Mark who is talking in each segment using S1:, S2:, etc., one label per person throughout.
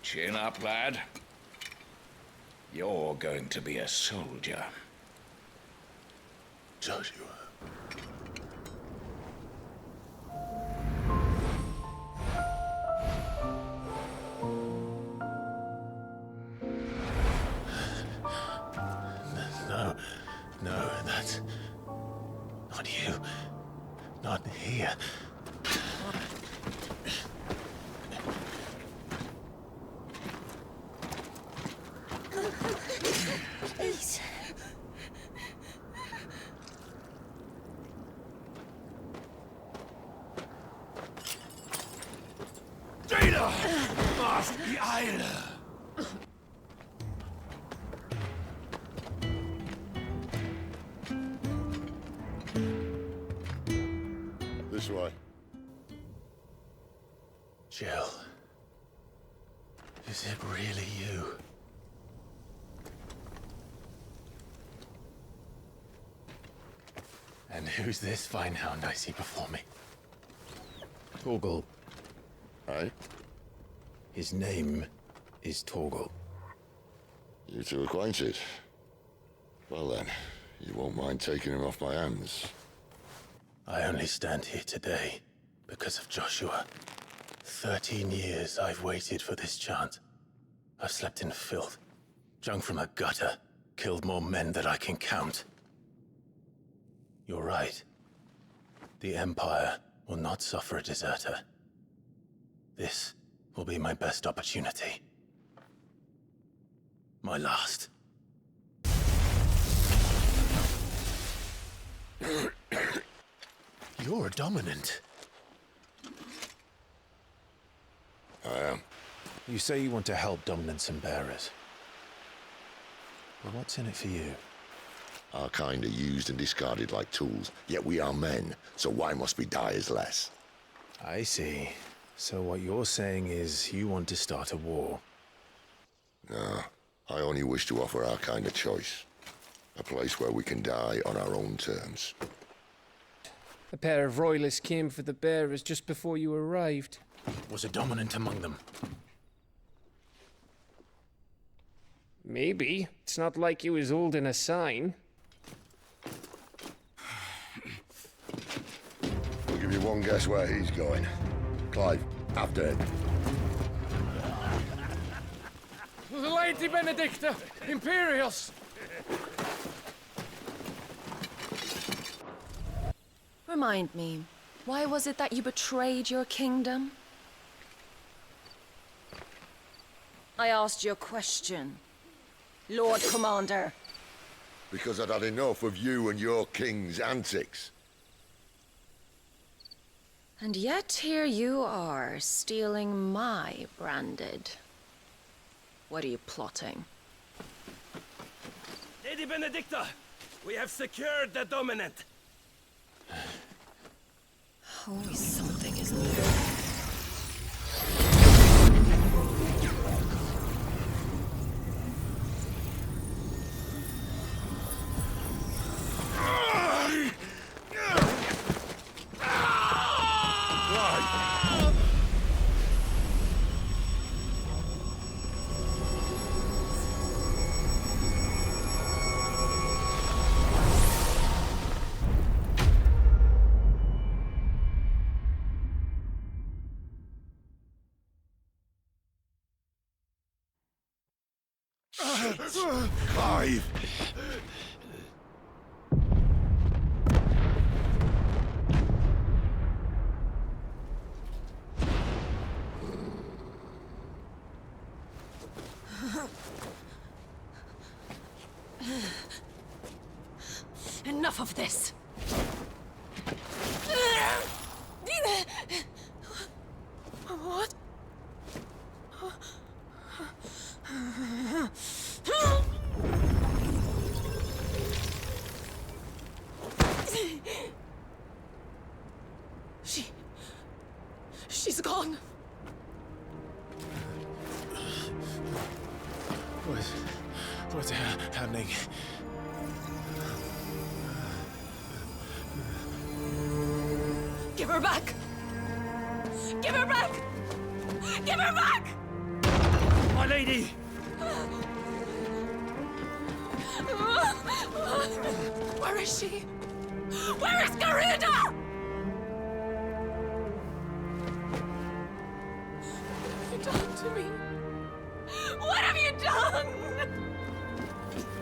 S1: Chin up, lad. You're going to be a soldier.
S2: Joshua. No, that's not you. Not here.
S3: Please.
S1: Data! Mask die Eile!
S2: This way.
S4: Jill. Is it really you? And who's this fine hound I see before me? Torgal.
S2: Aye?
S4: His name is Torgal.
S2: You two acquainted? Well then, you won't mind taking him off my hands.
S4: I only stand here today because of Joshua. 13 years I've waited for this chance. I've slept in filth, drunk from a gutter, killed more men than I can count. You're right. The Empire will not suffer a deserter. This will be my best opportunity. My last. You're a dominant.
S2: I am.
S4: You say you want to help dominants and bearers. But what's in it for you?
S2: Our kind are used and discarded like tools, yet we are men, so why must we die as less?
S4: I see. So what you're saying is you want to start a war.
S2: No, I only wish to offer our kind a choice. A place where we can die on our own terms.
S5: A pair of royalists came for the bearers just before you arrived.
S4: Was a dominant among them?
S5: Maybe. It's not like he was holding a sign.
S2: I'll give you one guess where he's going. Clive, after him.
S5: The Lady Benedicta! Imperials!
S3: Remind me, why was it that you betrayed your kingdom? I asked you a question, Lord Commander.
S2: Because I'd had enough of you and your king's antics.
S3: And yet here you are, stealing my branded. What are you plotting?
S6: Lady Benedicta, we have secured the dominant.
S3: Always something, isn't there?
S2: Clive!
S3: Enough of this! What? She's gone.
S4: What's happening?
S3: Give her back! Give her back! Give her back!
S6: My lady!
S3: Where is she? Where is Garuda? What have you done to me? What have you done?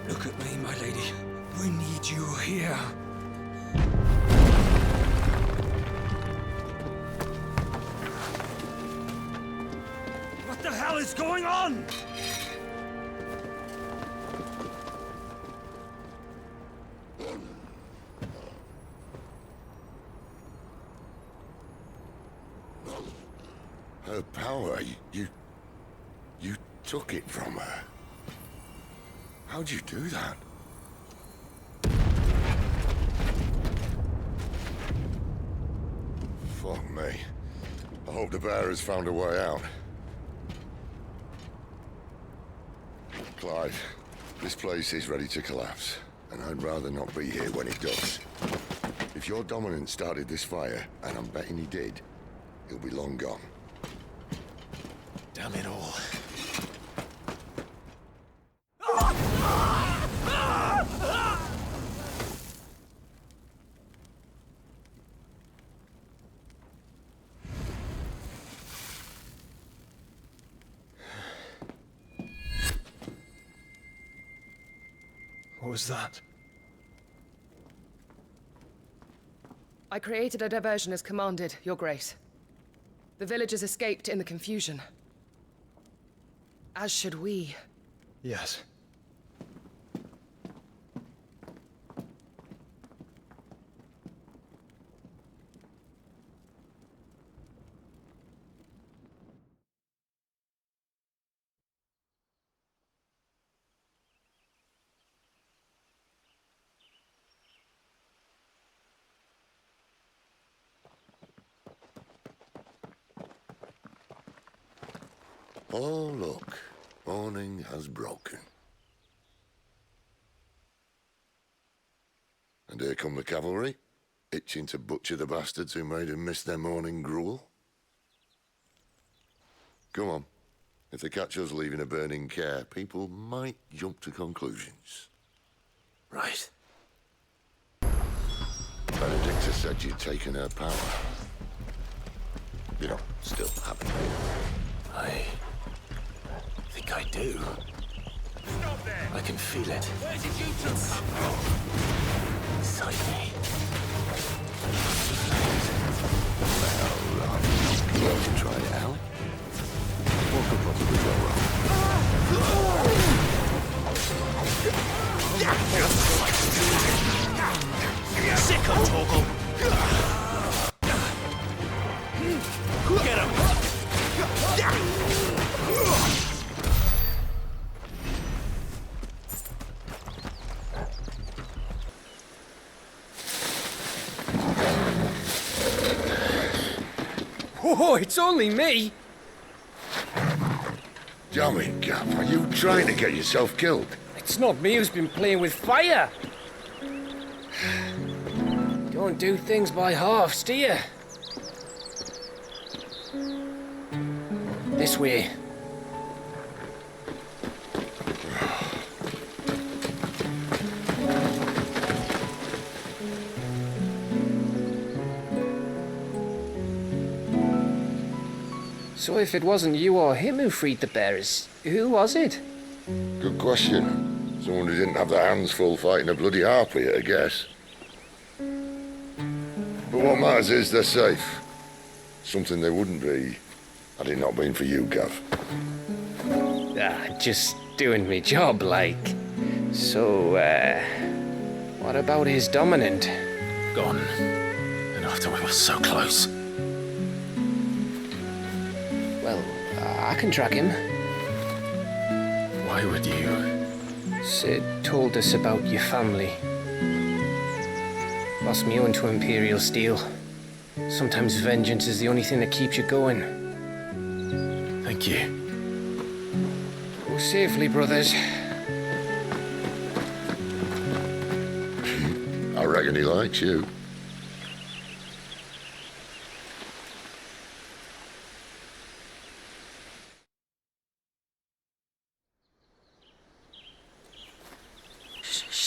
S6: Look at me, my lady. We need you here. What the hell is going on?
S2: Her power, you took it from her. How'd you do that? Fuck me. I hope the bearers found a way out. Clive, this place is ready to collapse, and I'd rather not be here when it does. If your dominant started this fire, and I'm betting he did, he'll be long gone.
S4: Damn it all.
S7: What was that?
S8: I created a diversion as commanded, Your Grace. The villagers escaped in the confusion. As should we.
S7: Yes.
S2: Oh, look. Morning has broken. And here come the cavalry, itching to butcher the bastards who made them miss their morning gruel. Go on. If they catch us leaving a burning care, people might jump to conclusions.
S4: Right.
S2: Benedicta said you'd taken her power. You don't still have it.
S4: I think I do.
S6: Stop there!
S4: I can feel it
S6: Where did you two come from?
S4: inside me.
S2: Well, to try it out. What could possibly go wrong?
S6: Sick of Torgal! Get him!
S5: Oh, it's only me!
S2: Damn it, Gav. Are you trying to get yourself killed?
S5: It's not me who's been playing with fire! Don't do things by halves, do you? This way. So if it wasn't you or him who freed the bearers, who was it?
S2: Good question. Someone who didn't have their hands full fighting a bloody harpy, I guess. But what matters is they're safe. Something they wouldn't be had it not been for you, Gav.
S5: Just doing me job, like. So, what about his dominant?
S4: Gone. And after we were so close.
S5: Well, I can track him.
S4: Why would you?
S5: Sid told us about your family. Lost me own to Imperial Steel. Sometimes vengeance is the only thing that keeps you going.
S4: Thank you.
S5: Go safely, brothers.
S2: I reckon he likes you.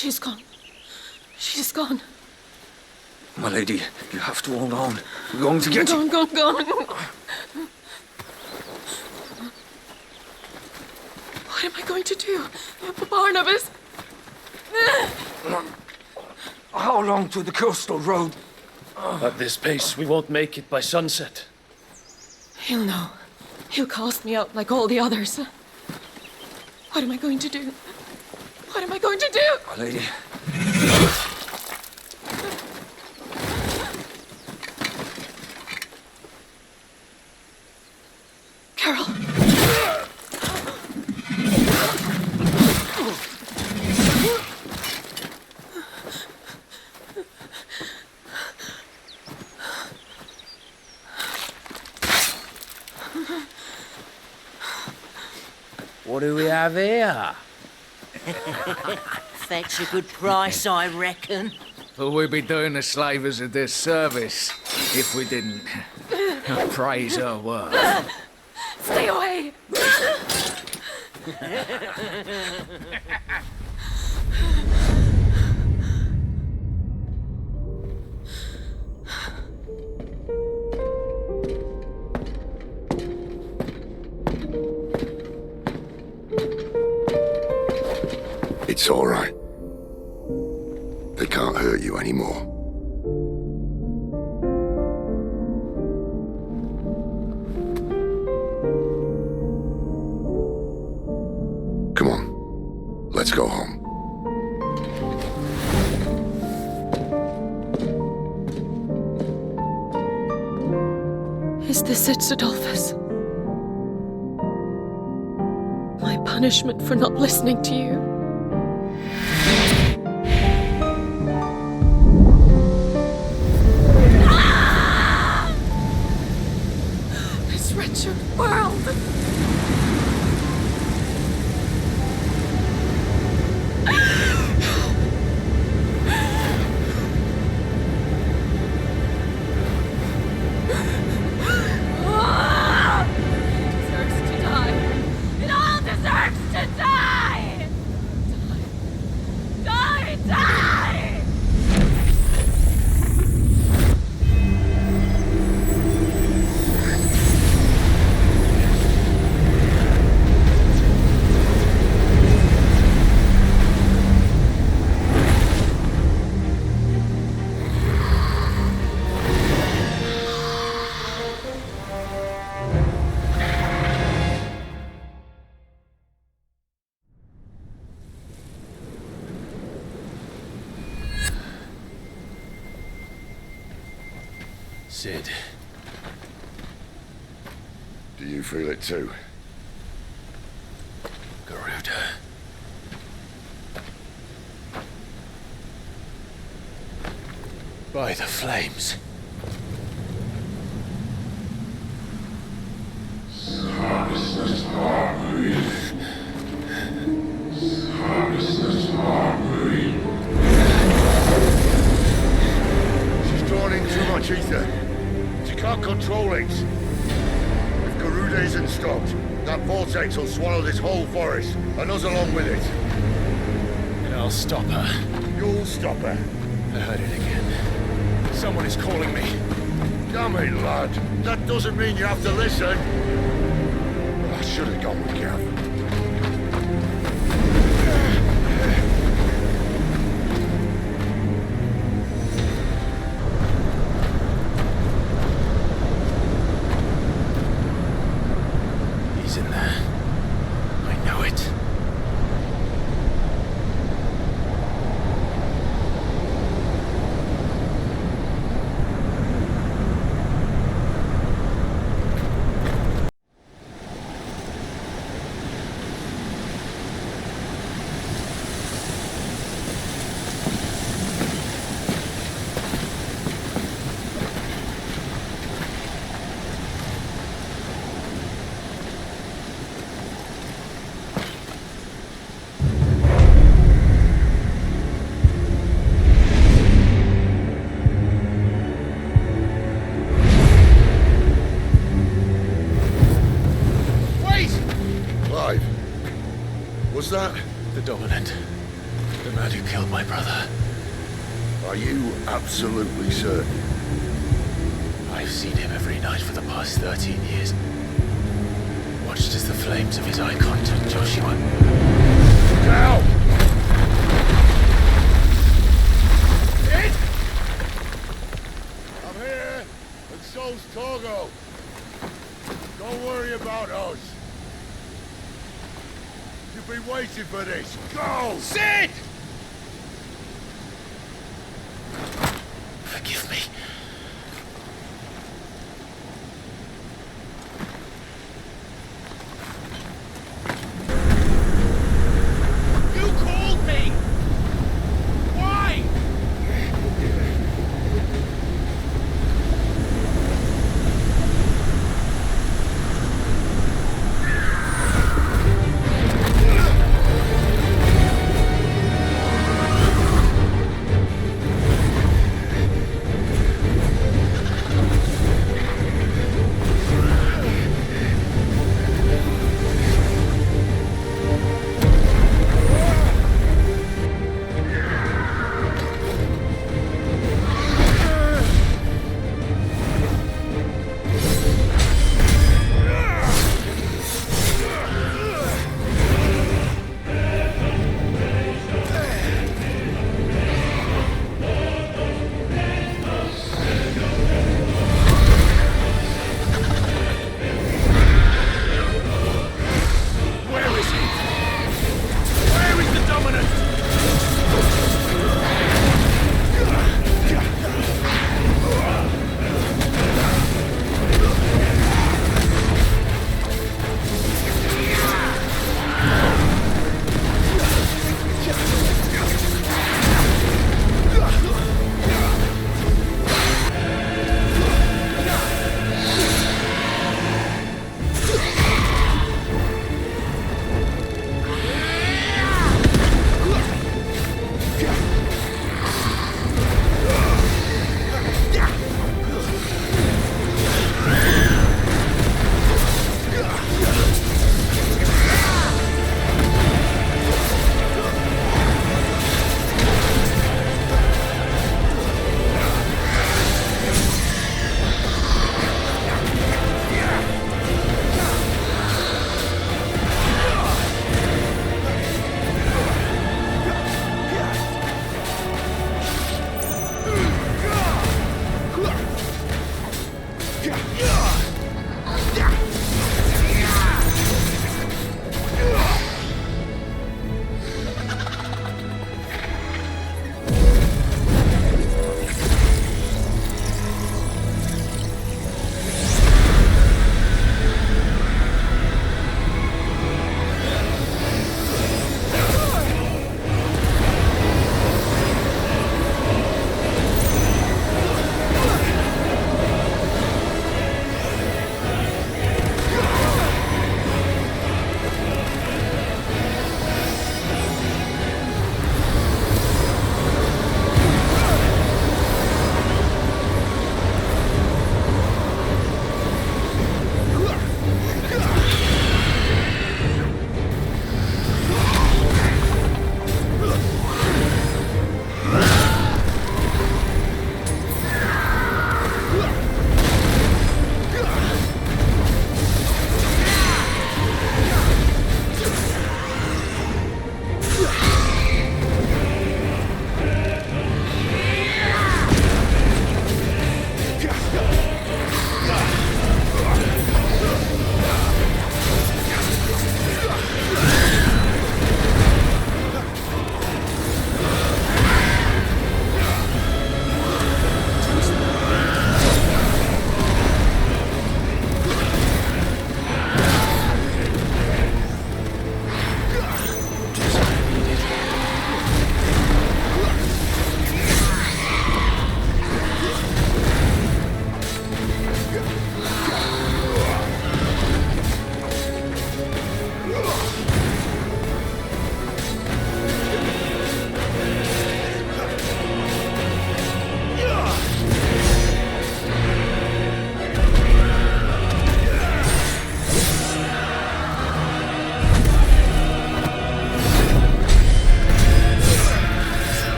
S3: She's gone. She's gone.
S6: My lady, you have to hold on. We're going to get you.
S3: Gone. What am I going to do? Barnabas?
S6: How long to the coastal road?
S9: At this pace, we won't make it by sunset.
S3: He'll know. He'll cast me out like all the others. What am I going to do? What am I going to do?
S6: My lady.
S3: Carol.
S5: What do we have here?
S10: Fetch a good price, I reckon.
S11: But we'd be doing the slavers a disservice if we didn't praise her work.
S3: Stay away!
S2: It's all right. They can't hurt you anymore. Come on, let's go home.
S3: Is this it, Adolphus? My punishment for not listening to you? This wretched world!
S4: Sid.
S2: Do you feel it too?
S4: Garuda. By the flames.
S2: She's drawn in too much ether. She can't control it. If Garuda isn't stopped, that vortex will swallow this whole forest, and us along with it.
S4: I'll stop her.
S2: You'll stop her.
S4: I heard it again. Someone is calling me.
S2: Damn it, lad. That doesn't mean you have to listen. I should have gone with Gav.
S4: He's in there. I know it.
S2: Clive, was that?
S4: The dominant. The man who killed my brother.
S2: Are you absolutely certain?
S4: I've seen him every night for the past 13 years. Watched as the flames of his icon took Joshua.
S2: Down!
S1: It?
S2: I'm here, and so's Torgo. Don't worry about us. You've been waiting for this. Go!
S1: Sid!
S4: Forgive me.
S1: You called me! Why?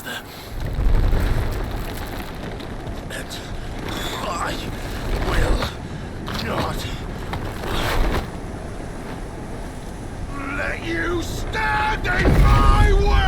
S1: And I will not let you stand in my way!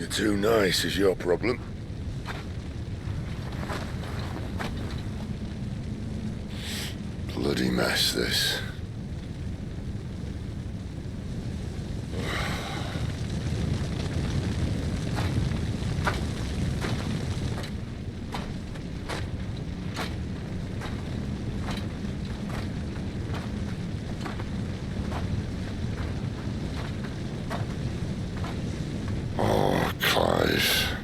S2: You're too nice is your problem. Bloody mess, this. Oh, Clive.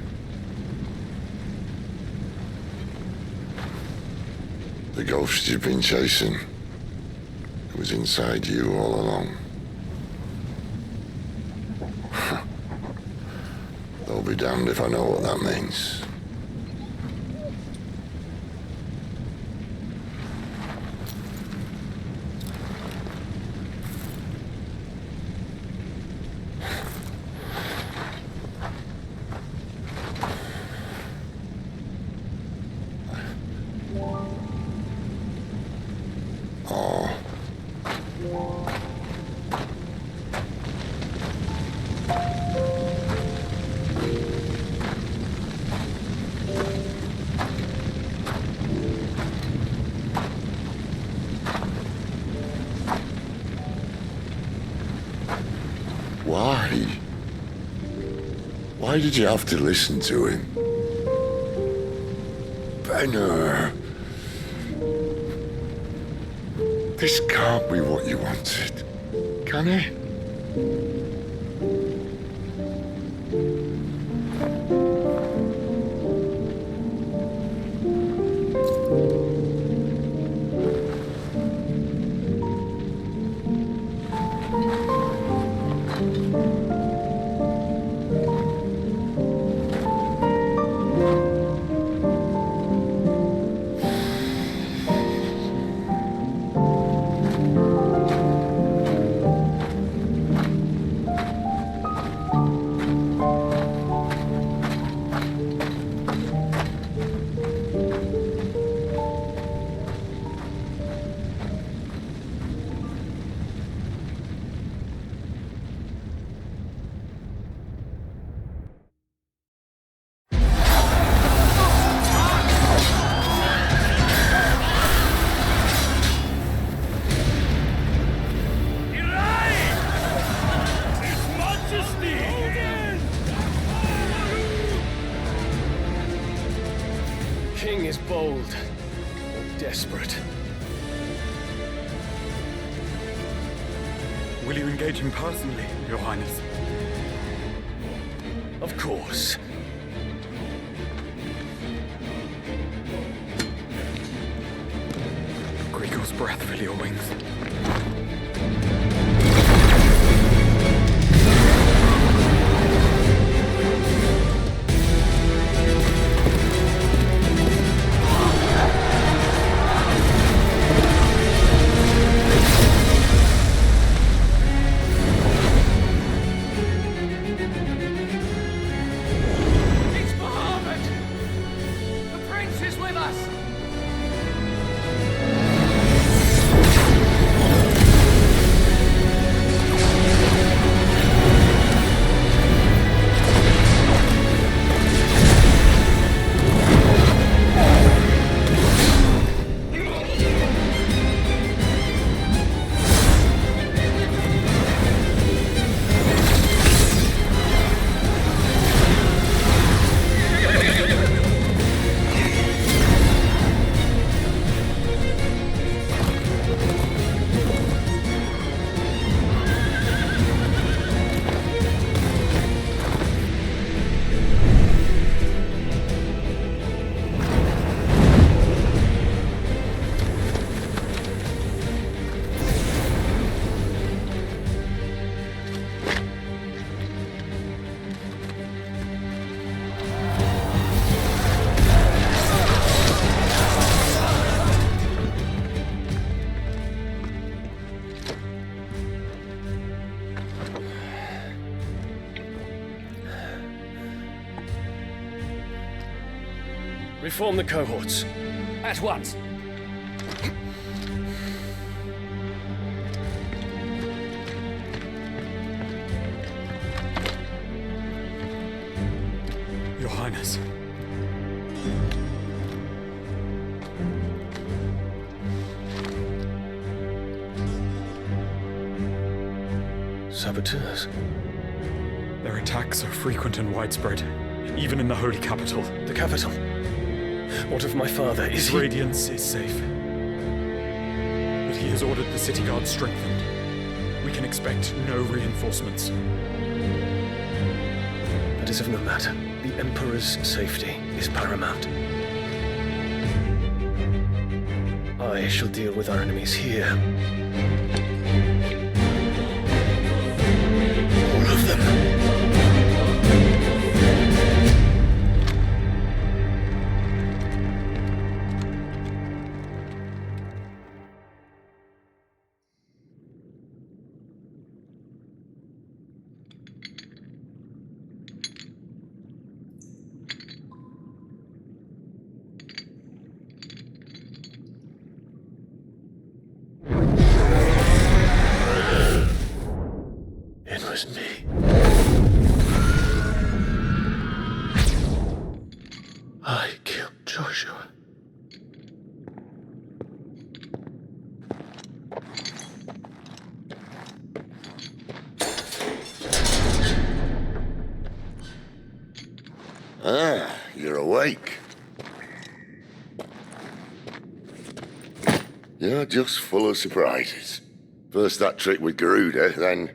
S2: The ghost you've been chasing, it was inside you all along. I'll be damned if I know what that means. Why? Why did you have to listen to him? Benner. This can't be what you wanted, can it?
S9: King is bold or desperate.
S12: Will you engage him personally, Your Highness?
S9: Of course.
S12: Greagor's breath fill your wings.
S9: Reform the cohorts. At once.
S12: Highness.
S9: Saboteurs.
S12: Their attacks are frequent and widespread, even in the holy capital.
S9: The capital? What of my father? Is
S12: His
S9: he...
S12: radiance is safe. But he has ordered the city guard strengthened. We can expect no reinforcements.
S9: That is of no matter. The Emperor's safety is paramount. I shall deal with our enemies here. All of them. It was me. I killed Joshua.
S2: Ah, you're awake. You're just full of surprises. First that trick with Garuda, then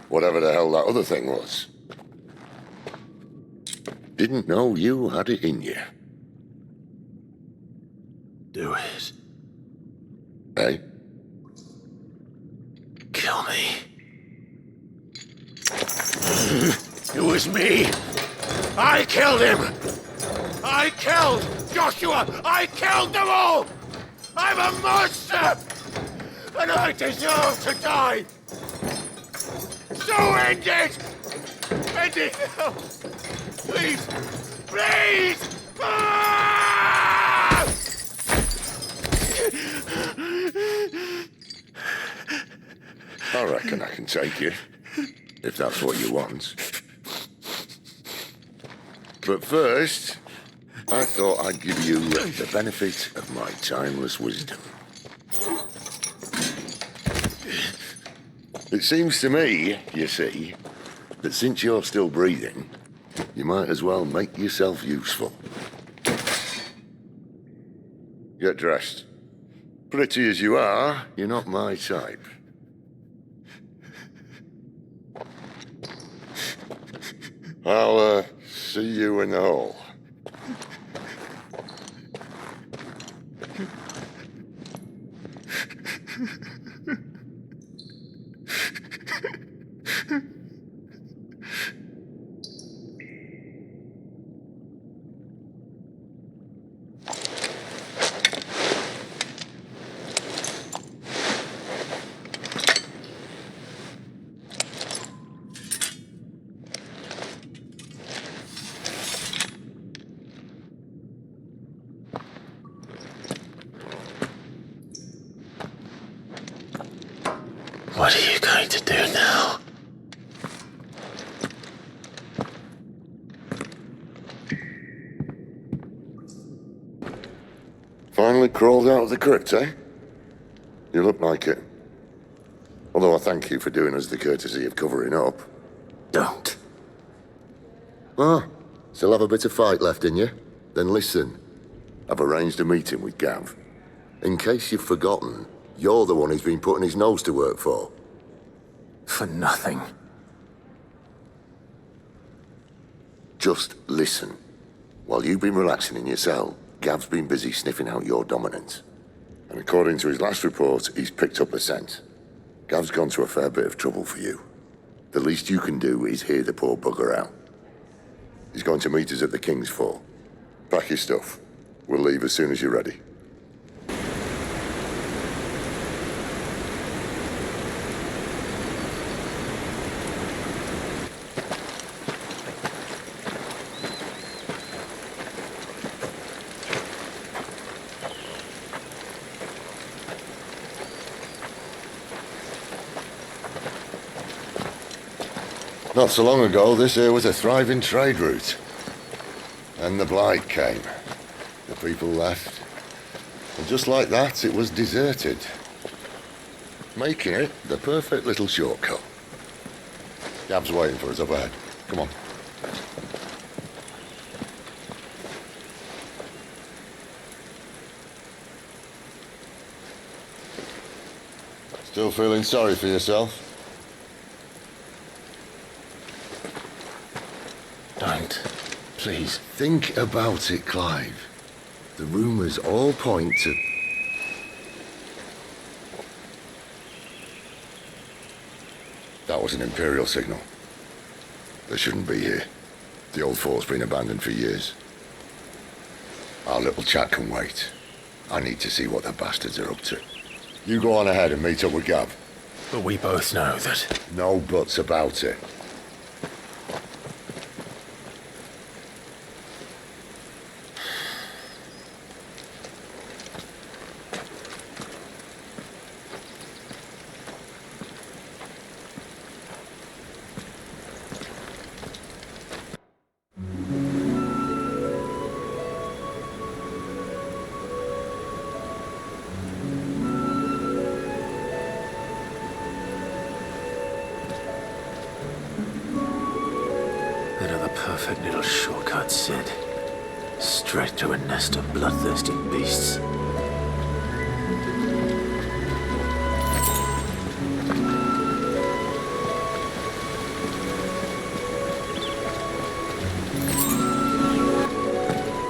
S2: whatever the hell that other thing was. Didn't know you had it in you.
S9: Do it.
S2: Eh?
S9: Kill me. It was me. I killed him. I killed Joshua. I killed them all. I'm a monster. And I deserve to die. So end it. End it now. Please. Please. Ah!
S2: I reckon I can take you, if that's what you want. But first, I thought I'd give you the benefit of my timeless wisdom. It seems to me, you see, that since you're still breathing, you might as well make yourself useful. Get dressed. Pretty as you are, you're not my type. I'll, see you in the hall.
S9: What are you going to do now?
S2: Finally crawled out of the crypt, eh? You look like it. Although I thank you for doing us the courtesy of covering up.
S9: Don't.
S2: Ah, still have a bit of fight left in you? Then listen. I've arranged a meeting with Gav. In case you've forgotten, you're the one he's been putting his nose to work for.
S9: For nothing.
S2: Just listen. While you've been relaxing in your cell, Gav's been busy sniffing out your dominance. And according to his last report, he's picked up a scent. Gav's gone to a fair bit of trouble for you. The least you can do is hear the poor bugger out. He's going to meet us at the King's Fort. Pack your stuff. We'll leave as soon as you're ready. Not so long ago, this here was a thriving trade route. And the blight came. The people left. And just like that, it was deserted. Making it the perfect little shortcut. Gav's waiting for us up ahead. Come on. Still feeling sorry for yourself?
S4: Don't. Please.
S2: Think about it, Clive. The rumours all point to... That was an Imperial signal. They shouldn't be here. The old fort's been abandoned for years. Our little chat can wait. I need to see what the bastards are up to. You go on ahead and meet up with Gav.
S4: But we both know that...
S2: No buts about it.
S4: Another perfect little shortcut, Sid. Straight to a nest of bloodthirsty beasts.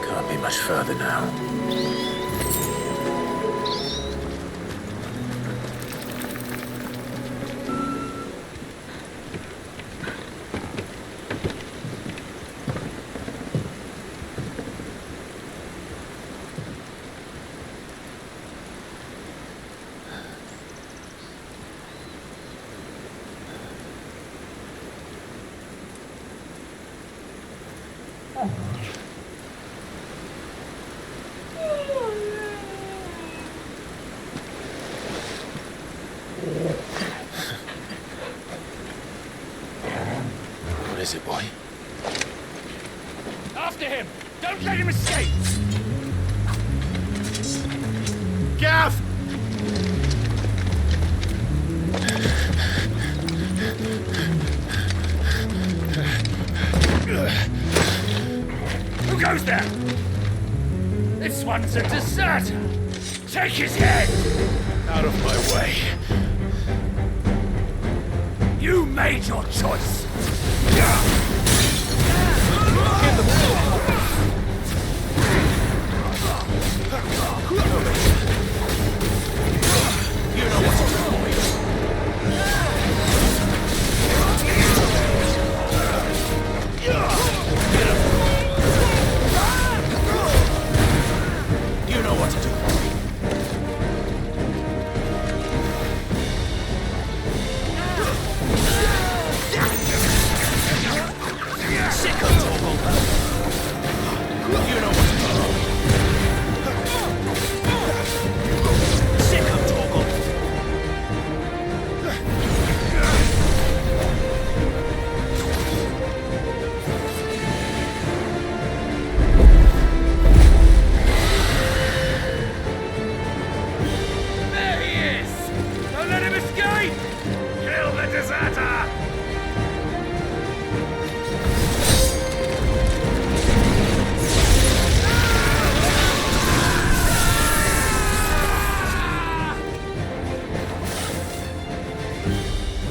S4: Can't be much further now. What is it, boy?
S1: After him! Don't let him escape! Gav! Who goes there? This one's a deserter! Take his head! Out of my way. You made your choice!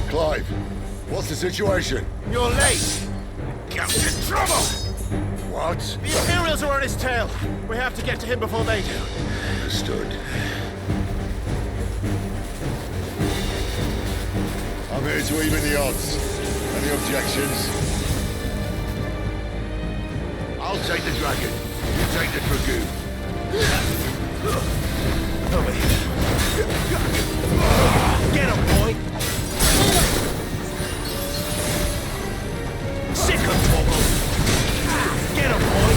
S2: Clive, what's the situation?
S1: You're late! Gav's in trouble!
S2: What?
S1: The Imperials are on his tail! We have to get to him before they do.
S2: Understood. I'm here to even the odds. Any objections? I'll take the dragon. You take the dragoon.
S1: Over here. Get him, boy! Sick of trouble! Get him, boy!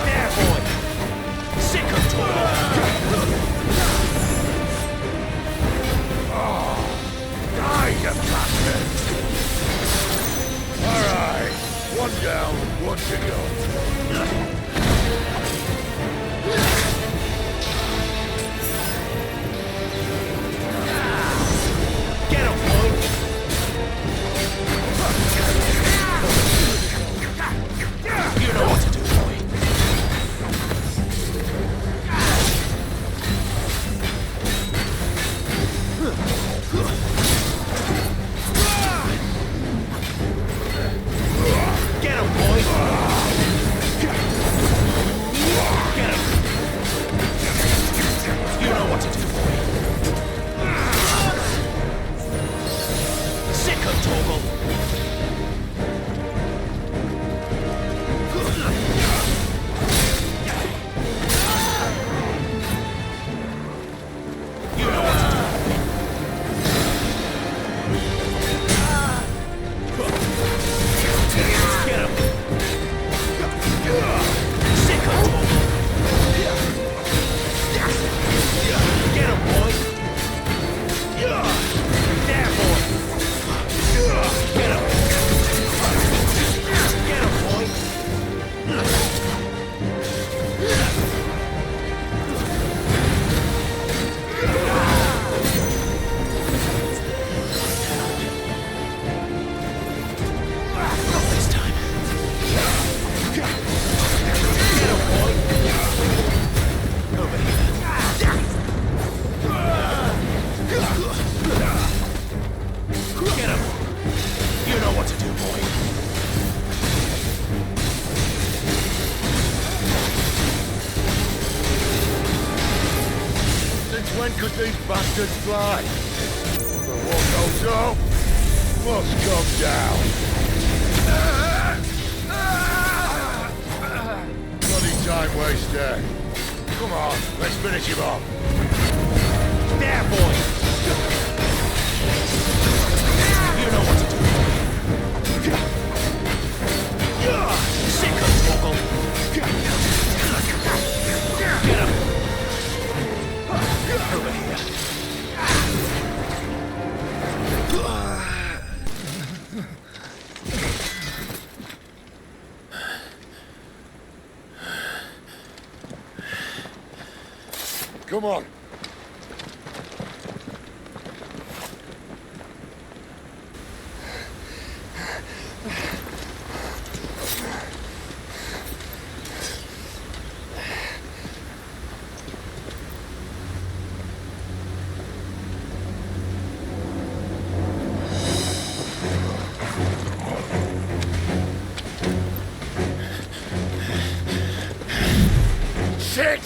S1: There, boy! Sick of trouble! Die, you bastard!
S2: All right. One down, one to go.
S1: toggle. You know what to do. Get him. Sick of toggle. Get him, boy. There, boy. Get him. Get him, boy. Not this time. Get him, boy. Over here. Get him! You know what to do, boy.
S2: Since when could these bastards fly? But what goes up must come down. Bloody time waster. Come on, let's finish him off.
S1: There, boy! You know what to do. Sick of toggle. Get him. Over here.
S2: Come on. Shit!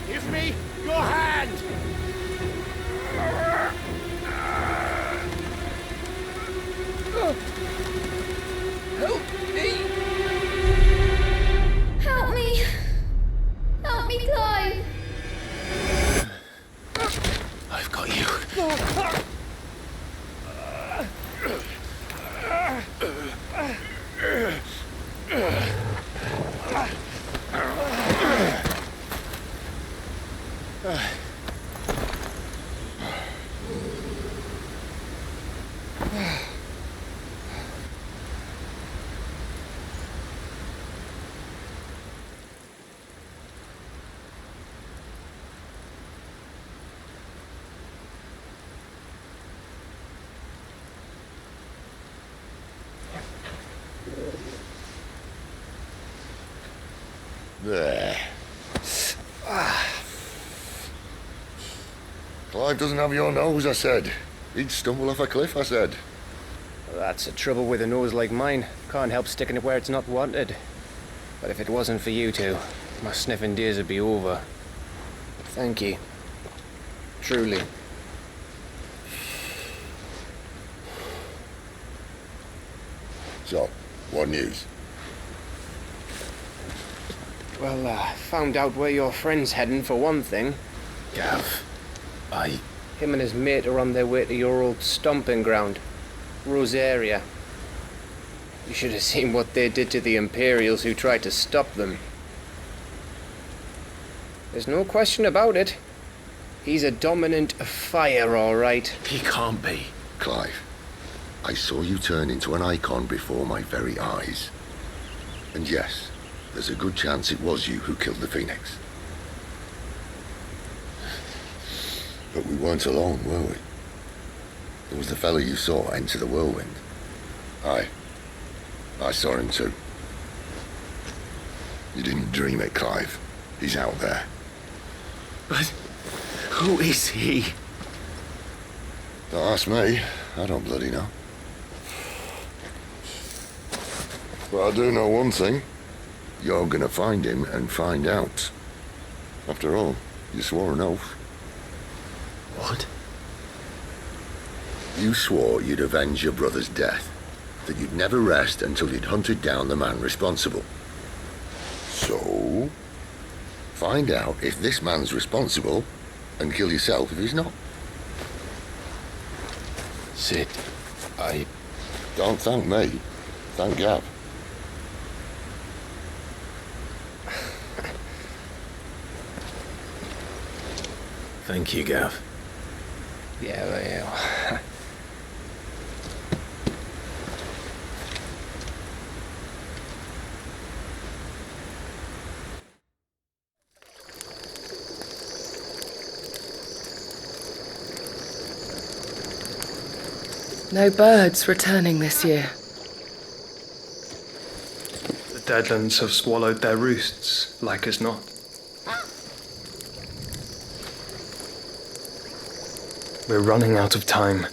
S1: Give me your hand!
S3: Help me!
S13: Help me! Help me, Clive!
S4: I've got you.
S2: There. Clive doesn't have your nose, I said. He'd stumble off a cliff, I said.
S5: That's the trouble with a nose like mine. Can't help sticking it where it's not wanted. But if it wasn't for you two, my sniffing days would be over. Thank you. Truly.
S2: So, what news?
S5: Well, found out where your friend's heading for one thing.
S4: Gav,
S5: Him and his mate are on their way to your old stomping ground, Rosaria. You should have seen what they did to the Imperials who tried to stop them. There's no question about it. He's a dominant fire, all right.
S4: He can't be.
S2: Clive, I saw you turn into an icon before my very eyes. And yes, there's a good chance it was you who killed the Phoenix. But we weren't alone, were we? There was the fellow you saw enter the whirlwind. Aye. I saw him too. You didn't dream it, Clive. He's out there.
S9: But who is he?
S2: Don't ask me. I don't bloody know. But I do know one thing. You're gonna find him and find out. After all, you swore an oath.
S9: What?
S2: You swore you'd avenge your brother's death. That you'd never rest until you'd hunted down the man responsible. So, find out if this man's responsible and kill yourself if he's not.
S4: Sid,
S2: Don't thank me. Thank Gav.
S4: Thank you, Gav.
S5: Yeah, well.
S8: No birds returning this year.
S12: The Deadlands have swallowed their roosts, like as not. We're running out of time.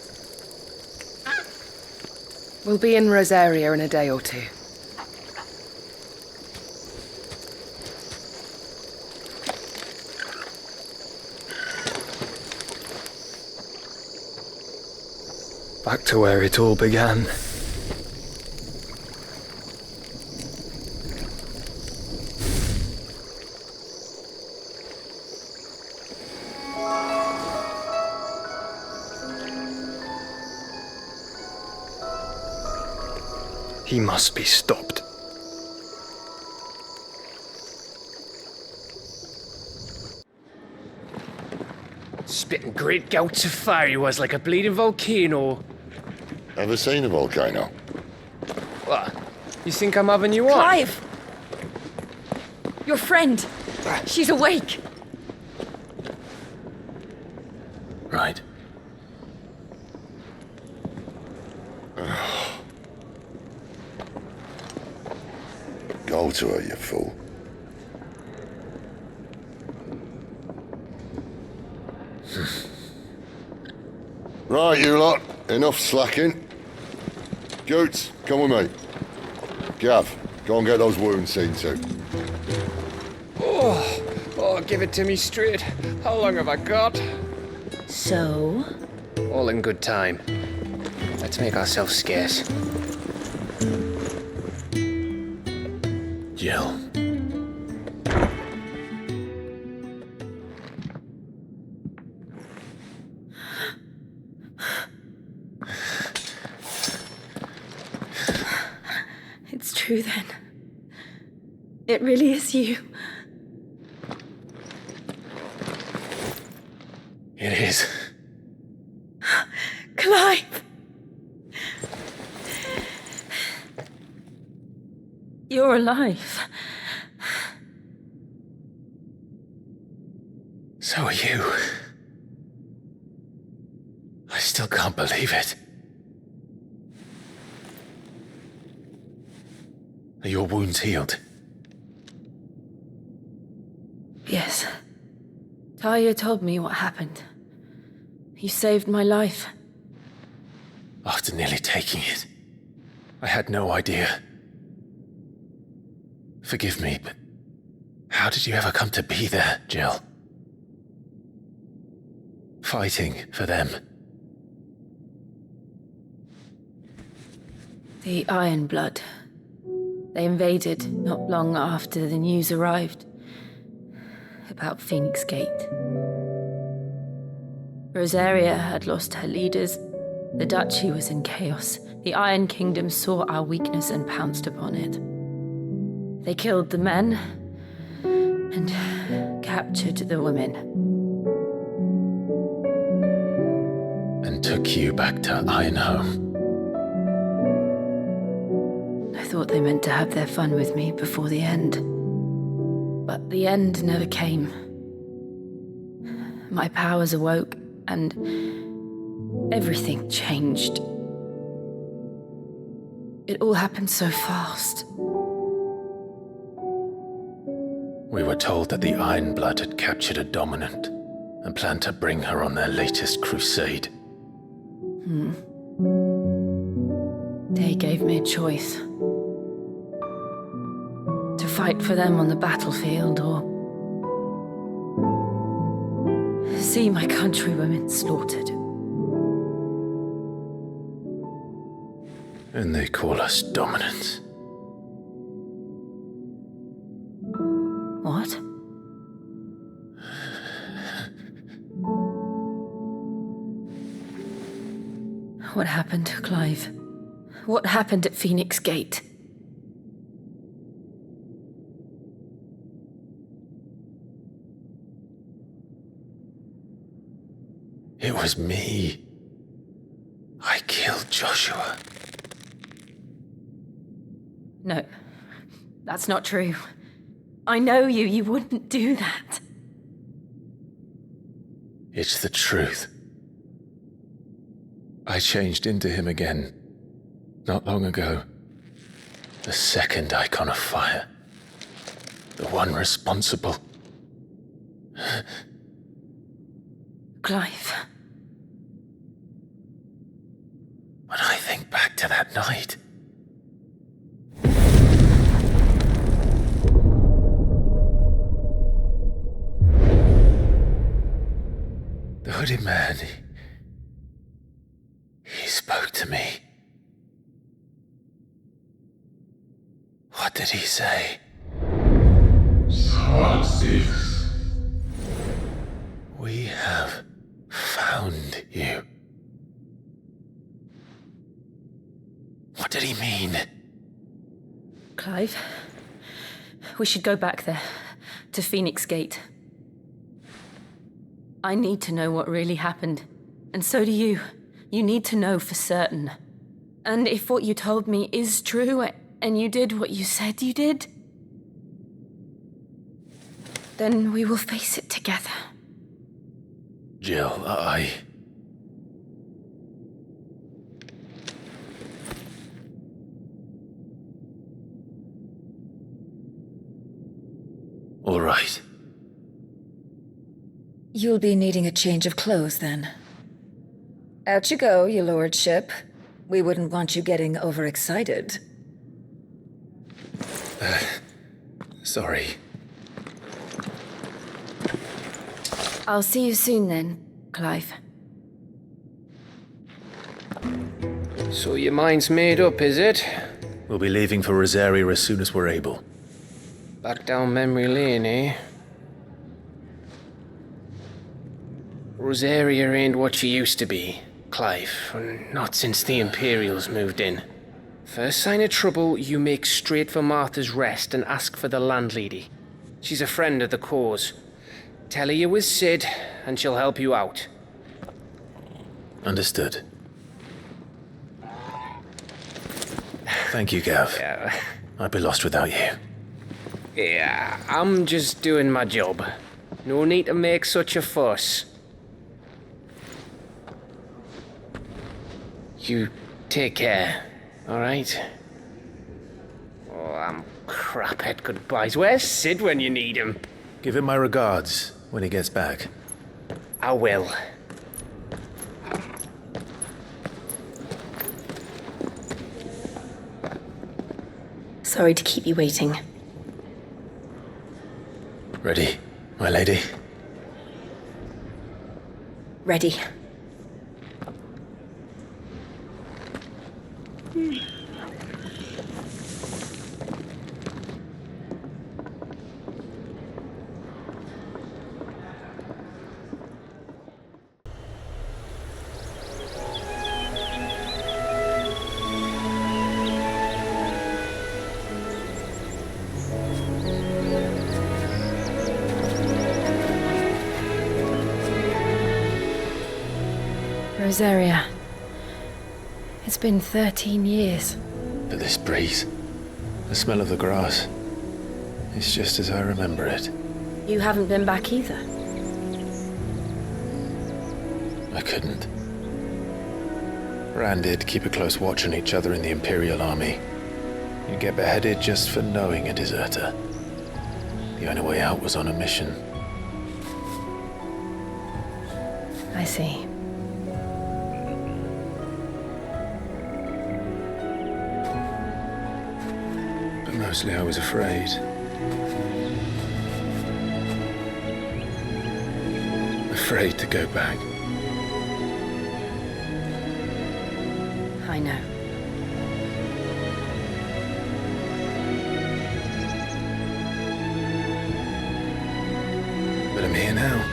S8: We'll be in Rosaria in a day or two.
S12: Back to where it all began. He must be stopped.
S5: Spitting great gouts of fire he was, like a bleeding volcano.
S2: Ever seen a volcano?
S5: What? You think I'm having you on?
S3: Clive! Your friend! She's awake!
S4: Right.
S2: Go to her, you fool. Right, you lot. Enough slacking. Jutes, come with me. Gav, go and get those wounds seen to.
S5: Oh, give it to me straight. How long have I got?
S10: So?
S5: All in good time. Let's make ourselves scarce.
S4: Jill.
S3: It's true then. It really is you.
S4: It is.
S3: Clive! You're alive.
S4: So are you. I still can't believe it. Are your wounds healed?
S3: Yes. Talia told me what happened. You saved my life.
S4: After nearly taking it, I had no idea. Forgive me, but how did you ever come to be there, Jill? Fighting for them.
S3: The Iron Blood. They invaded not long after the news arrived about Phoenix Gate. Rosaria had lost her leaders. The Duchy was in chaos. The Iron Kingdom saw our weakness and pounced upon it. They killed the men and captured the women.
S4: And took you back to Ironhome.
S3: I thought they meant to have their fun with me before the end. But the end never came. My powers awoke, and everything changed. It all happened so fast.
S4: We were told that the Ironblood had captured a dominant and planned to bring her on their latest crusade.
S3: They gave me a choice. To fight for them on the battlefield or see my countrywomen slaughtered.
S4: And they call us dominants.
S3: What? What happened, Clive? What happened at Phoenix Gate?
S4: It was me. I killed Joshua.
S3: No, that's not true. I know you. You wouldn't do that.
S4: It's the truth. I changed into him again, not long ago. The second icon of fire. The one responsible.
S3: Clive.
S4: When I think back to that night... The hooded man, he spoke to me. What did he say?
S14: Squad 6.
S4: We have found you. What did he mean?
S3: Clive, we should go back there, to Phoenix Gate. I need to know what really happened. And so do you. You need to know for certain. And if what you told me is true, and you did what you said you did, then we will face it together.
S4: Jill, All right.
S10: You'll be needing a change of clothes, then. Out you go, your lordship. We wouldn't want you getting overexcited.
S4: Sorry.
S3: I'll see you soon then, Clive.
S5: So your mind's made up, is it?
S4: We'll be leaving for Rosaria as soon as we're able.
S5: Back down memory lane, eh? Rosaria ain't what she used to be, Clive. Not since the Imperials moved in. First sign of trouble, you make straight for Martha's Rest and ask for the landlady. She's a friend of the cause. Tell her you was Sid, and she'll help you out.
S4: Understood. Thank you, Gav.
S5: Yeah.
S4: I'd be lost without you.
S5: Yeah, I'm just doing my job. No need to make such a fuss. You take care, alright? Oh, I'm crap at goodbyes. Where's Sid when you need him?
S4: Give him my regards when he gets back.
S5: I will.
S3: Sorry to keep you waiting.
S4: Ready, my lady?
S3: Ready. Rosaria. It's been 13 years.
S4: But this breeze, the smell of the grass, it's just as I remember it.
S3: You haven't been back either.
S4: I couldn't. Branded, keep a close watch on each other in the Imperial Army. You'd get beheaded just for knowing a deserter. The only way out was on a mission.
S3: I see.
S4: But mostly I was afraid. Afraid to go back.
S3: I know.
S4: But I'm here now.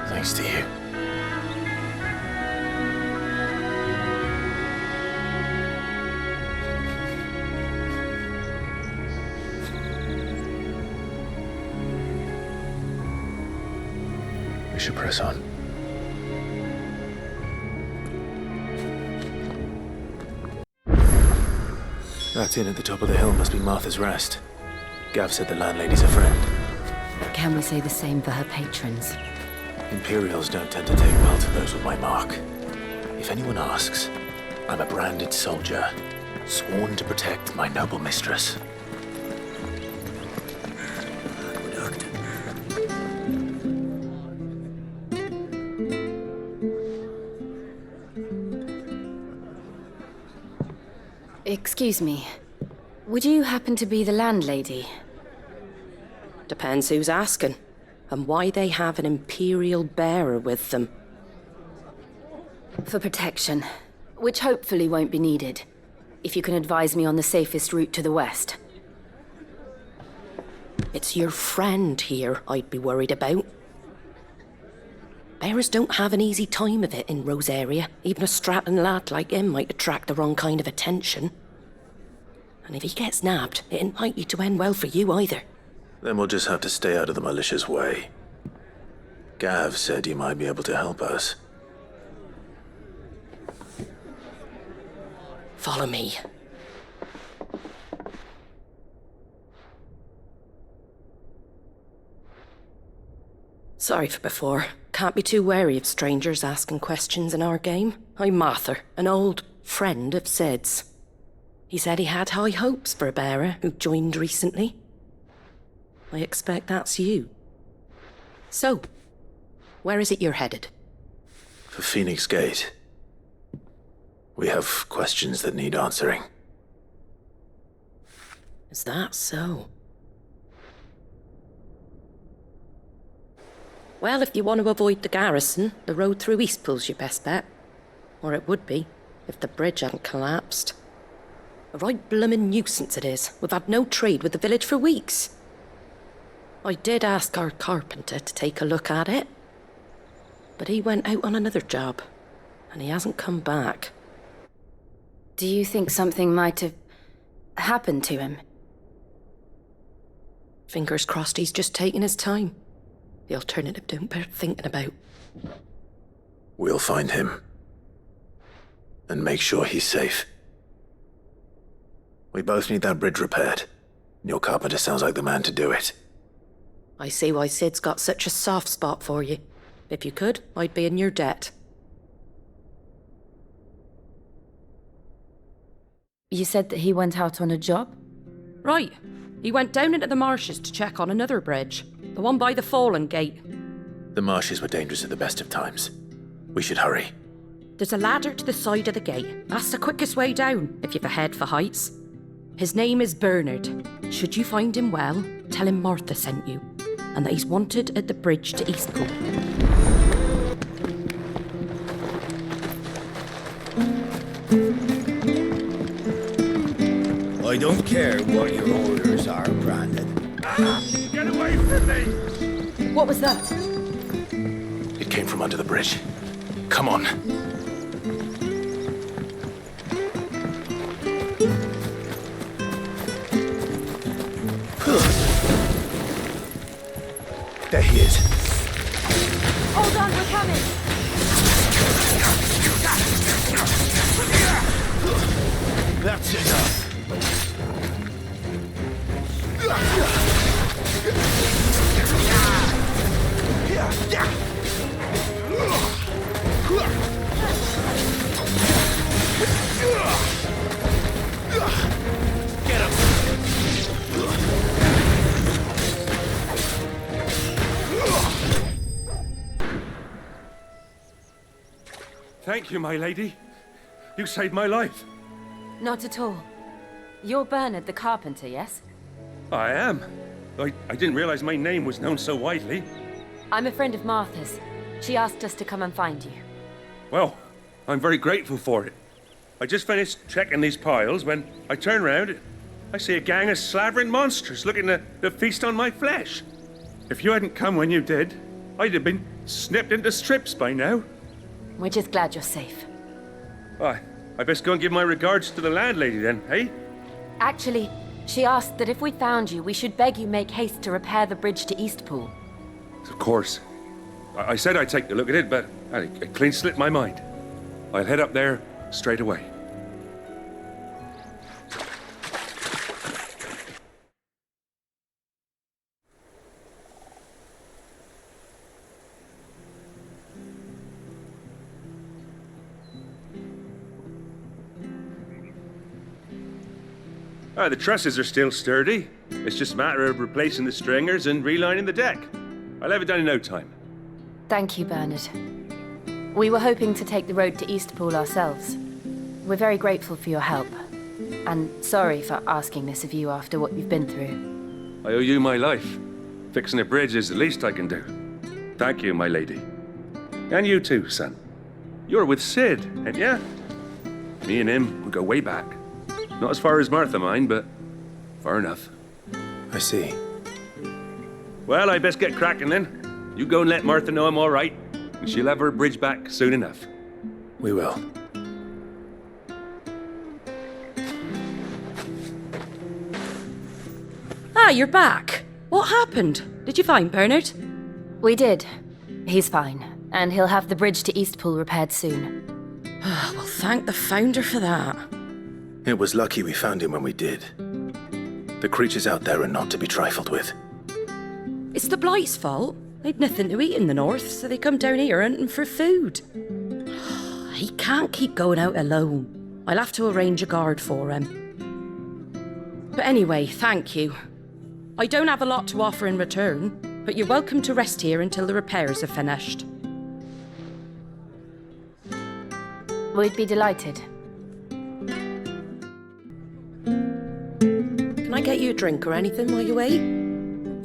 S4: Thanks to you. We should press on. That inn at the top of the hill must be Martha's Rest. Gav said the landlady's a friend.
S3: Can we say the same for her patrons?
S4: Imperials don't tend to take well to those with my mark. If anyone asks, I'm a branded soldier, sworn to protect my noble mistress.
S3: Excuse me. Would you happen to be the landlady?
S14: Depends who's asking, and why they have an Imperial bearer with them.
S3: For protection, which hopefully won't be needed. If you can advise me on the safest route to the west.
S14: It's your friend here I'd be worried about. Bearers don't have an easy time of it in Rosaria. Even a Stratton lad like him might attract the wrong kind of attention. And if he gets nabbed, it ain't likely to end well for you either.
S4: Then we'll just have to stay out of the malicious way. Gav said you might be able to help us.
S14: Follow me. Sorry for before. Can't be too wary of strangers asking questions in our game. I'm Martha, an old friend of Sid's. He said he had high hopes for a bearer who joined recently. I expect that's you. So, where is it you're headed?
S4: For Phoenix Gate. We have questions that need answering.
S14: Is that so? Well, if you want to avoid the garrison, the road through Eastpool's your best bet. Or it would be, if the bridge hadn't collapsed. A right bloomin' nuisance it is. We've had no trade with the village for weeks. I did ask our carpenter to take a look at it. But he went out on another job, and he hasn't come back.
S3: Do you think something might have happened to him?
S14: Fingers crossed he's just taking his time. The alternative don't bear thinking about.
S4: We'll find him. And make sure he's safe. We both need that bridge repaired. Your carpenter sounds like the man to do it.
S14: I see why Sid's got such a soft spot for you. If you could, I'd be in your debt.
S3: You said that he went out on a job?
S14: Right. He went down into the marshes to check on another bridge. The one by the Fallen Gate.
S4: The marshes were dangerous at the best of times. We should hurry.
S14: There's a ladder to the side of the gate. That's the quickest way down, if you've a head for heights. His name is Bernard. Should you find him well, tell him Martha sent you, and that he's wanted at the bridge to Eastpool.
S6: I don't care what your orders are, Brandon.
S1: Get away from me!
S3: What was that?
S4: It came from under the bridge. Come on. There he is.
S3: Hold on, we're coming!
S9: Thank you, my lady. You saved my life.
S3: Not at all. You're Bernard the carpenter, yes?
S9: I am. I didn't realize my name was known so widely.
S3: I'm a friend of Martha's. She asked us to come and find you.
S9: Well, I'm very grateful for it. I just finished checking these piles when I turn around. I see a gang of slavering monsters looking to feast on my flesh. If you hadn't come when you did, I'd have been snipped into strips by now.
S3: We're just glad you're safe.
S9: I best go and give my regards to the landlady then, eh?
S3: Actually, she asked that if we found you, we should beg you make haste to repair the bridge to Eastpool.
S9: Of course. I said I'd take a look at it, but it clean slipped my mind. I'll head up there straight away. The trusses are still sturdy. It's just a matter of replacing the stringers and relining the deck. I'll have it done in no time.
S3: Thank you, Bernard. We were hoping to take the road to Eastpool ourselves. We're very grateful for your help. And sorry for asking this of you after what you've been through.
S9: I owe you my life. Fixing a bridge is the least I can do. Thank you, my lady. And you too, son. You're with Sid, ain't ya? Me and him, we go way back. Not as far as Martha, mind, but far enough.
S4: I see.
S9: Well, I best get cracking then. You go and let Martha know I'm all right, and she'll have her bridge back soon enough.
S4: We will.
S14: Ah, you're back. What happened? Did you find Bernard?
S3: We did. He's fine, and he'll have the bridge to Eastpool repaired soon.
S14: Well, thank the Founder for that.
S4: It was lucky we found him when we did. The creatures out there are not to be trifled with.
S14: It's the Blight's fault. They'd nothing to eat in the north, so they come down here hunting for food. He can't keep going out alone. I'll have to arrange a guard for him. But anyway, thank you. I don't have a lot to offer in return, but you're welcome to rest here until the repairs are finished.
S3: We'd be delighted.
S14: Can I get you a drink or anything while you wait?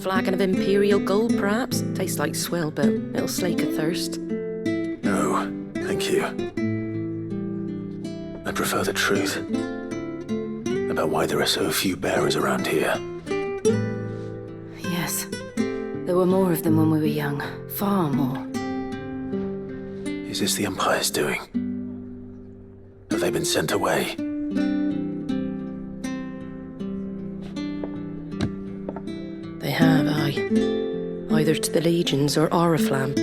S14: Flagon of Imperial Gold, perhaps? Tastes like swill, but it'll slake a thirst.
S4: No, thank you. I prefer the truth about why there are so few bearers around here.
S3: Yes. There were more of them when we were young. Far more.
S4: Is this the Empire's doing? Have they been sent away?
S14: They have, aye. Either to the Legions or Oriflamme.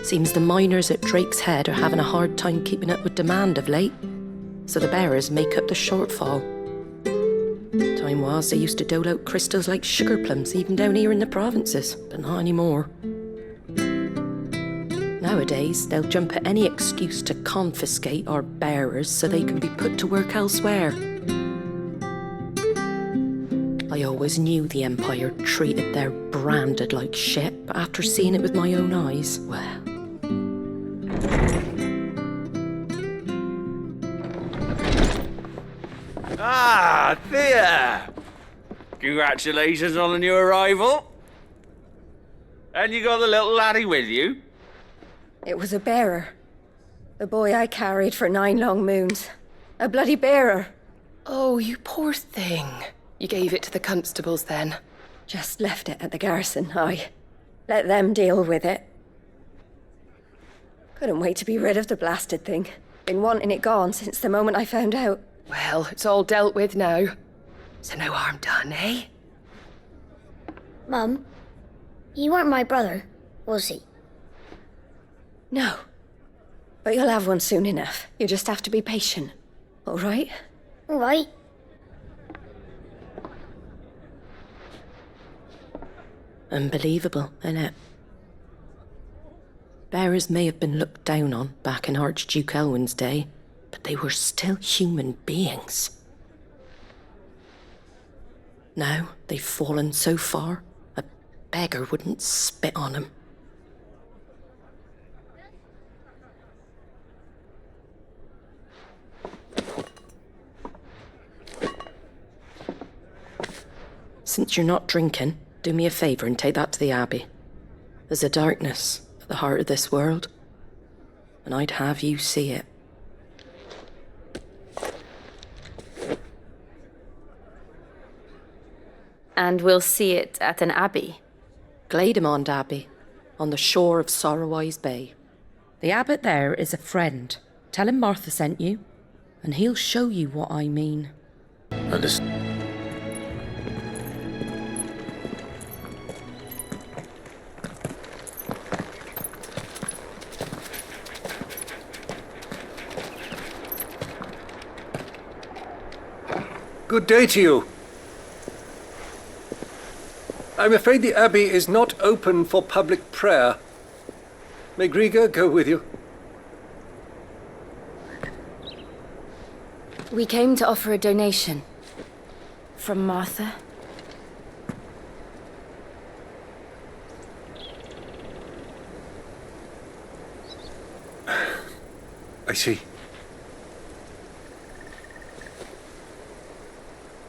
S14: Seems the miners at Drake's Head are having a hard time keeping up with demand of late, so the bearers make up the shortfall. Time was they used to dole out crystals like sugar plums even down here in the provinces, but not anymore. Nowadays, they'll jump at any excuse to confiscate our bearers so they can be put to work elsewhere. I always knew the Empire treated their branded like shit, but after seeing it with my own eyes, well...
S15: Ah, Thea! Congratulations on the new arrival. And you got the little laddie with you?
S10: It was a bearer. The boy I carried for 9 long moons. A bloody bearer.
S8: Oh, you poor thing. You gave it to the constables then?
S10: Just left it at the garrison, aye. Let them deal with it. Couldn't wait to be rid of the blasted thing. Been wanting it gone since the moment I found out.
S8: Well, it's all dealt with now. So no harm done, eh?
S13: Mum, you weren't my brother, was he?
S10: No. But you'll have one soon enough. You just have to be patient. All right?
S13: All right.
S14: Unbelievable, innit? Bearers may have been looked down on back in Archduke Elwin's day, but they were still human beings. Now they've fallen so far, a beggar wouldn't spit on them. since you're not drinking, do me a favour and take that to the Abbey. There's a darkness at the heart of this world, and I'd have you see it.
S3: And we'll see it at an abbey.
S14: Glademond Abbey, on the shore of Sorrowise Bay. The abbot there is a friend. Tell him Martha sent you, and he'll show you what I mean.
S4: Understood.
S16: Good day to you. I'm afraid the Abbey is not open for public prayer. May Grieger go with you?
S3: We came to offer a donation. From Martha.
S16: I see.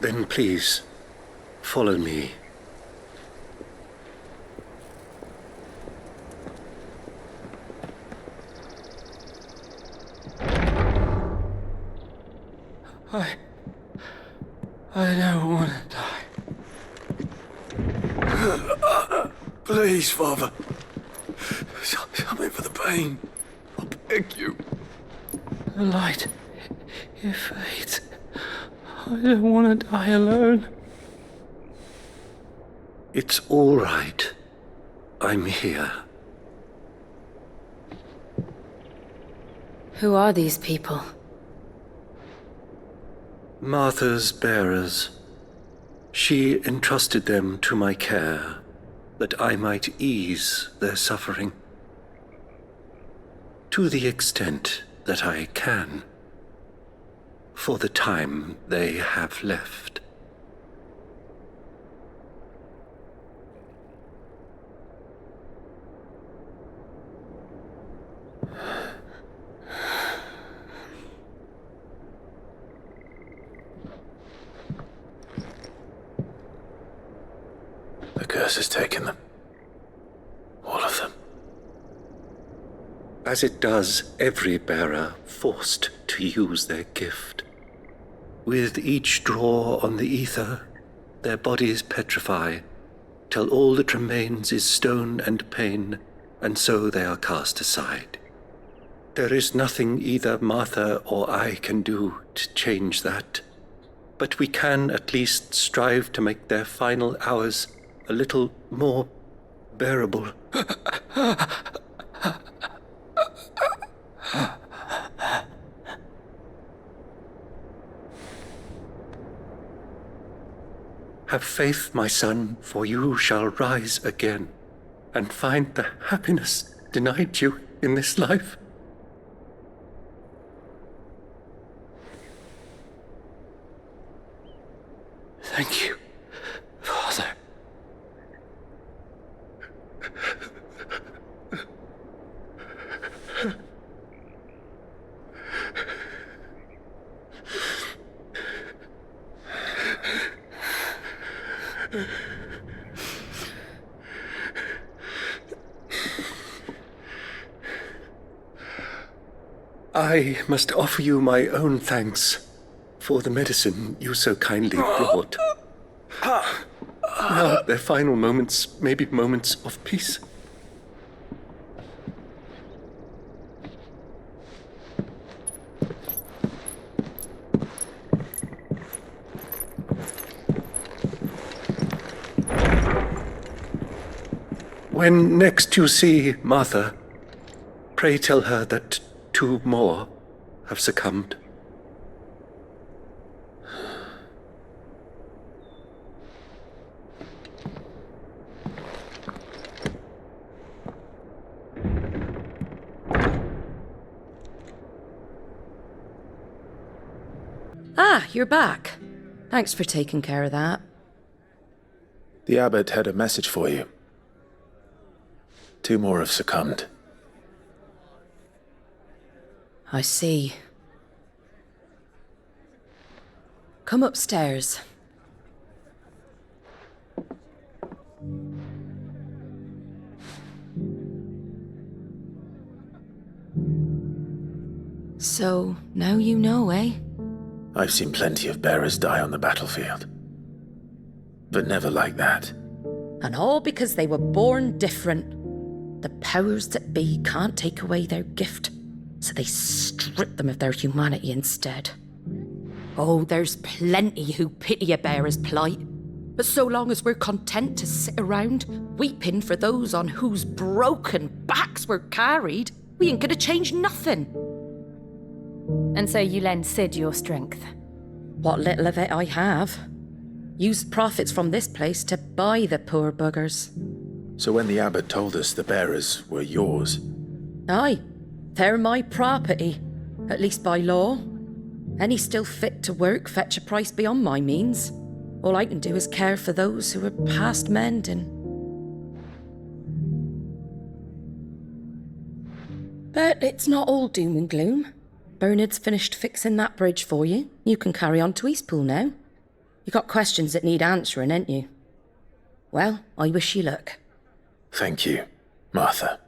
S16: Then please, follow me.
S6: I don't want to die. Please, Father. Something for the pain. I beg you. The light, it fades. I don't want to die alone.
S16: It's all right. I'm here.
S3: Who are these people?
S16: Martha's bearers. She entrusted them to my care, that I might ease their suffering. To the extent that I can, for the time they have left.
S4: The curse has taken them. All of them.
S16: As it does every bearer forced to use their gift. With each draw on the ether, their bodies petrify, till all that remains is stone and pain, and so they are cast aside. There is nothing either Martha or I can do to change that, but we can at least strive to make their final hours a little more bearable. Have faith, my son, for you shall rise again and find the happiness denied you in this life.
S6: Thank you, Father.
S16: I must offer you my own thanks for the medicine you so kindly brought. Now, their final moments may be moments of peace. When next you see Martha, pray tell her that 2 more have succumbed.
S14: Ah, you're back. Thanks for taking care of that.
S4: The abbot had a message for you. 2 more have succumbed.
S14: I see. Come upstairs. So, now you know, eh?
S4: I've seen plenty of bearers die on the battlefield. But never like that.
S14: And all because they were born different. The powers that be can't take away their gift, so they strip them of their humanity instead. Oh, there's plenty who pity a bearer's plight. But so long as we're content to sit around, weeping for those on whose broken backs we're carried, we ain't gonna change nothing.
S3: And so you lend Sid your strength?
S14: What little of it I have. Used profits from this place to buy the poor buggers.
S4: So when the abbot told us the bearers were yours...
S14: Aye, they're my property, at least by law. Any still fit to work fetch a price beyond my means. All I can do is care for those who are past mending. But it's not all doom and gloom. Bernard's finished fixing that bridge for you. You can carry on to Eastpool now. You got questions that need answering, ain't you? Well, I wish you luck.
S4: Thank you, Martha.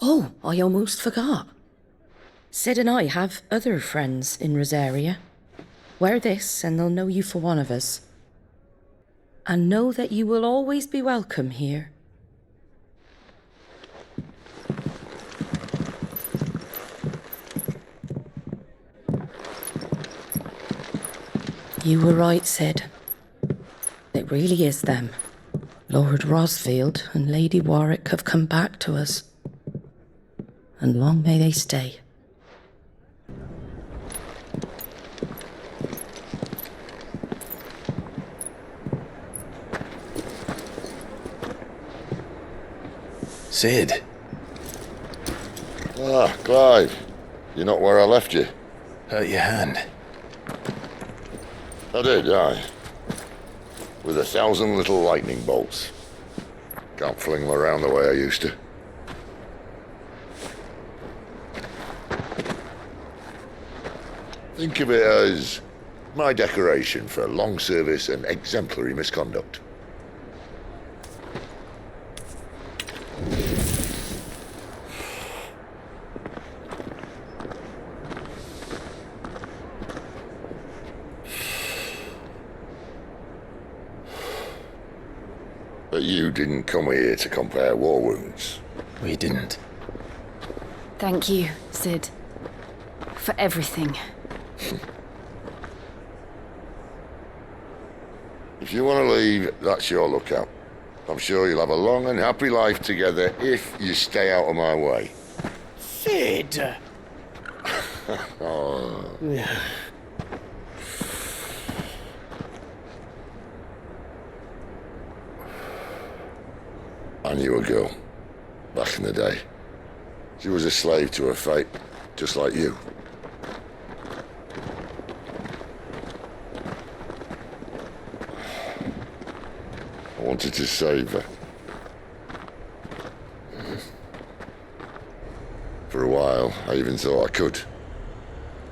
S14: Oh, I almost forgot. Sid and I have other friends in Rosaria. Wear this and they'll know you for one of us. And know that you will always be welcome here. You were right, Sid. It really is them. Lord Rosfield and Lady Warwick have come back to us. And long may they stay.
S4: Sid.
S2: Ah, Clive. You're not where I left you.
S4: Hurt your hand.
S2: I did, aye. With 1,000 little lightning bolts. Can't fling them around the way I used to. Think of it as my decoration for long service and exemplary misconduct. But you didn't come here to compare war wounds.
S4: We didn't.
S3: Thank you, Sid. For everything.
S2: If you want to leave, that's your lookout. I'm sure you'll have a long and happy life together if you stay out of my way.
S1: Sid!
S2: Oh. I knew a girl, back in the day. She was a slave to her fate, just like you. I wanted to save her. For a while, I even thought I could.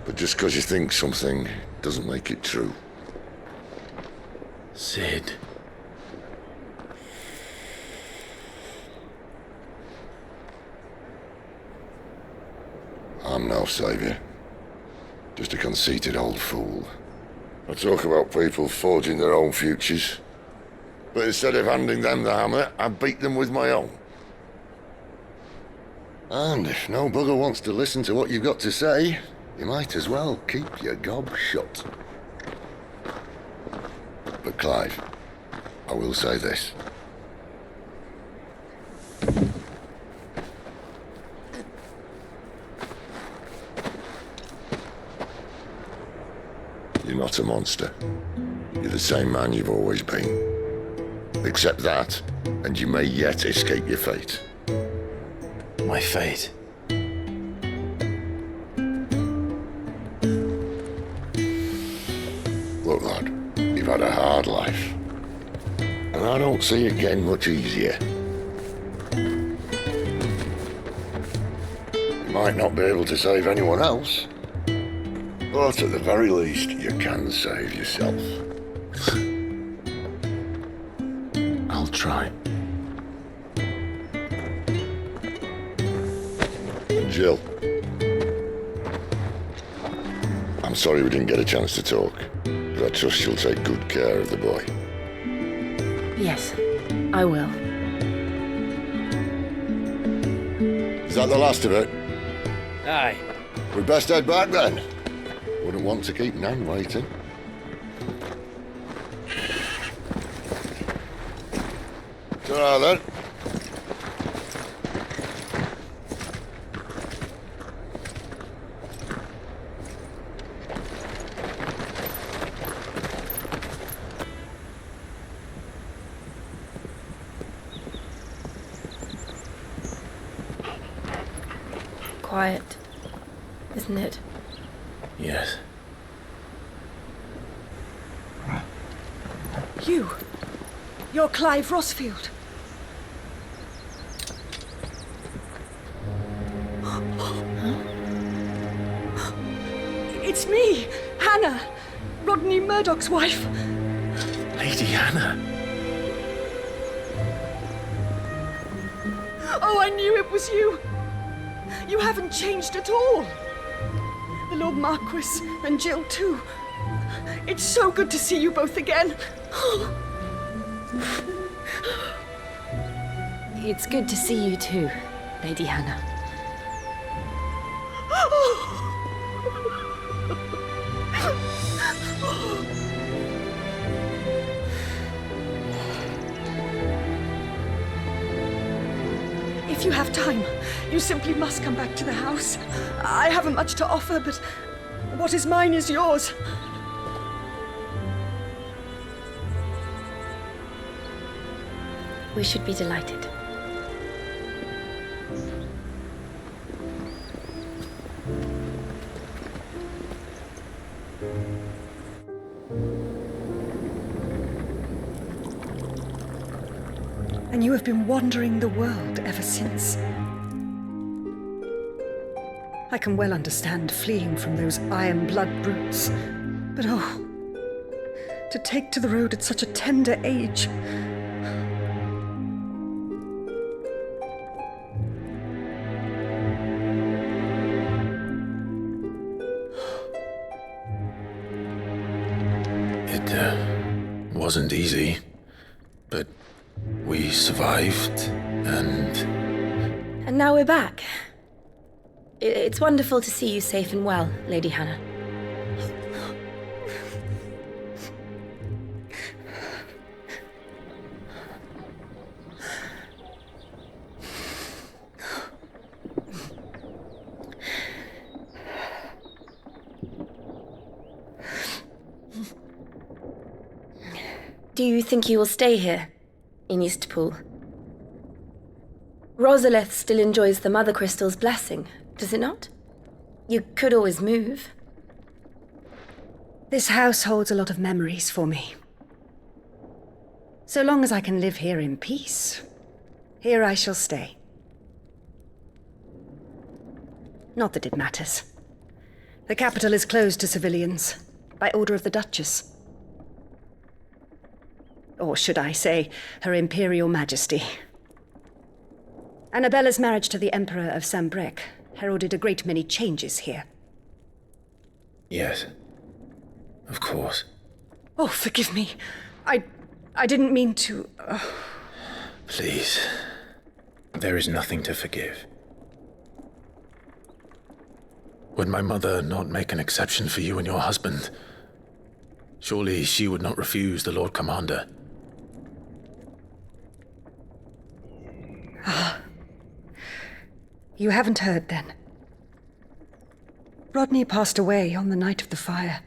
S2: But just because you think something doesn't make it true.
S4: Sid.
S2: I'm no savior. Just a conceited old fool. I talk about people forging their own futures. But instead of handing them the hammer, I beat them with my own. And if no bugger wants to listen to what you've got to say, you might as well keep your gob shut. But Clive, I will say this. You're not a monster. You're the same man you've always been. Accept that, and you may yet escape your fate.
S4: My fate?
S2: Look, lad, you've had a hard life. And I don't see it getting much easier. You might not be able to save anyone else, but at the very least, you can save yourself.
S4: I'll try.
S2: Jill. I'm sorry we didn't get a chance to talk, but I trust you'll take good care of the boy.
S3: Yes, I will.
S2: Is that the last of it?
S5: Aye.
S2: We best head back then. Wouldn't want to keep Nan waiting. Ta-ra then.
S3: Quiet, isn't it?
S4: Yes.
S17: You're Clive Rossfield. It's me, Hannah, Rodney Murdoch's wife.
S4: Lady Hannah.
S17: Oh, I knew it was you. You haven't changed at all. The Lord Marquis and Jill too. It's so good to see you both again.
S3: It's good to see you too, Lady Hannah.
S17: If you have time, you simply must come back to the house. I haven't much to offer, but what is mine is yours.
S3: We should be delighted.
S17: And you have been wandering the world ever since. I can well understand fleeing from those iron blood brutes, but oh, to take to the road at such a tender age.
S4: It wasn't easy, but we survived, and
S3: now we're back. It's wonderful to see you safe and well, Lady Hannah. Do you think you will stay here, in Eastpool? Rosalith still enjoys the Mother Crystal's blessing, does it not? You could always move.
S17: This house holds a lot of memories for me. So long as I can live here in peace, here I shall stay. Not that it matters. The capital is closed to civilians, by order of the Duchess. Or should I say, Her Imperial Majesty. Annabella's marriage to the Emperor of Sambrec heralded a great many changes here.
S4: yes, of course.
S17: Oh, forgive me. I didn't mean to...
S4: Please, there is nothing to forgive. Would my mother not make an exception for you and your husband? Surely she would not refuse the Lord Commander.
S17: You haven't heard, then. Rodney passed away on the night of the fire.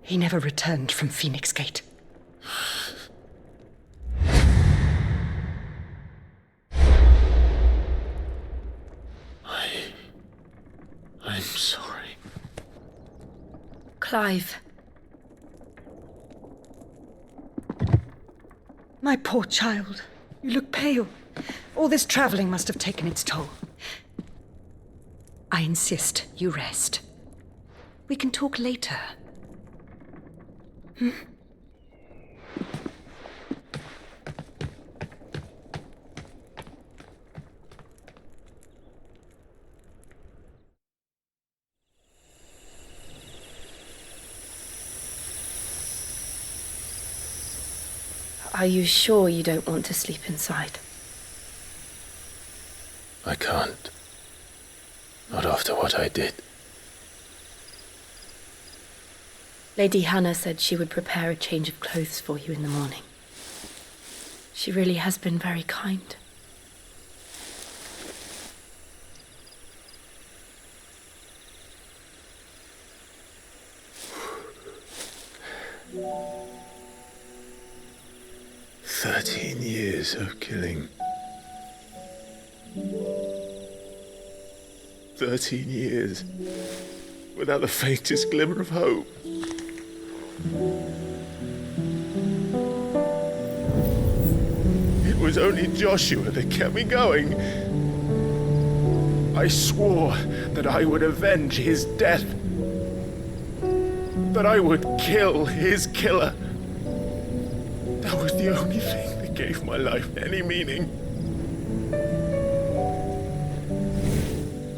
S17: He never returned from Phoenix Gate.
S4: I'm sorry.
S3: Clive.
S17: My poor child. You look pale. All this traveling must have taken its toll. I insist you rest. We can talk later.
S3: Are you sure you don't want to sleep inside?
S4: I can't. Not after what I did.
S3: Lady Hannah said she would prepare a change of clothes for you in the morning. She really has been very kind.
S4: Years of killing. 13 years without the faintest glimmer of hope. It was only Joshua that kept me going. I swore that I would avenge his death. That I would kill his killer. That was the only thing that gave my life any meaning.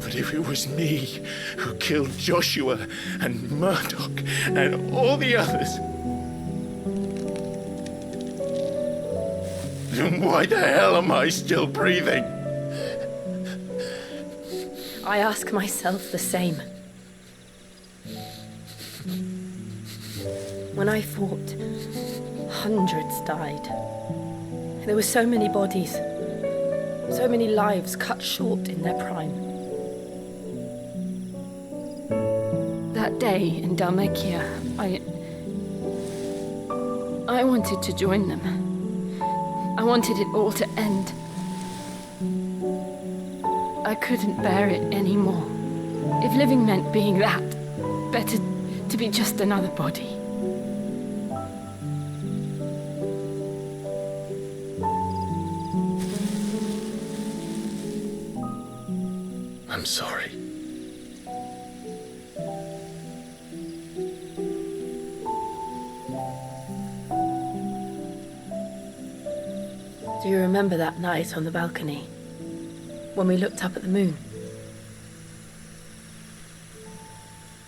S4: But if it was me who killed Joshua and Murdoch and all the others, then why the hell am I still breathing?
S3: I ask myself the same. When I fought, hundreds died. There were so many bodies, so many lives cut short in their prime. That day in Dalmekia, I wanted to join them. I wanted it all to end. I couldn't bear it anymore. If living meant being that, better to be just another body.
S4: I'm sorry.
S3: Do you remember that night on the balcony, when we looked up at the moon?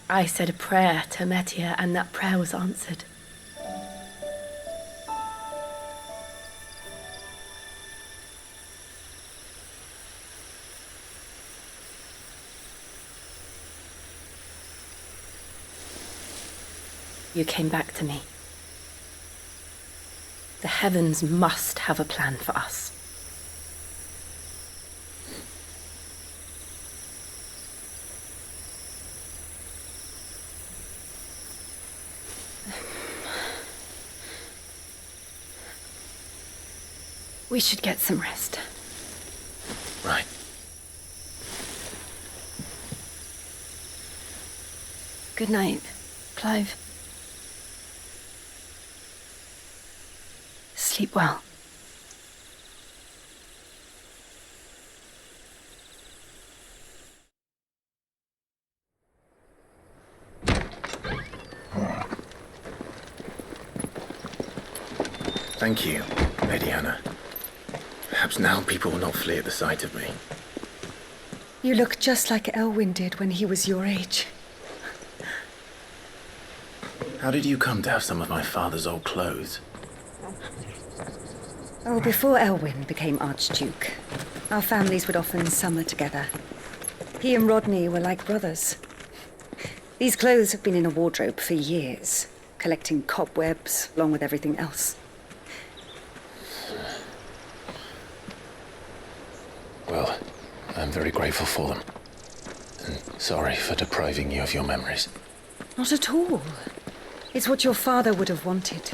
S3: I said a prayer to Metia, and that prayer was answered. You came back to me. The heavens must have a plan for us. We should get some rest.
S4: Right.
S3: Good night, Clive. Sleep well.
S4: Thank you, Lady Hannah. Perhaps now people will not flee at the sight of me.
S17: You look just like Elwyn did when he was your age.
S4: How did you come to have some of my father's old clothes?
S17: Oh, before Elwyn became Archduke, our families would often summer together. He and Rodney were like brothers. These clothes have been in a wardrobe for years, collecting cobwebs along with everything else.
S4: Well, I'm very grateful for them. And sorry for depriving you of your memories.
S17: Not at all. It's what your father would have wanted.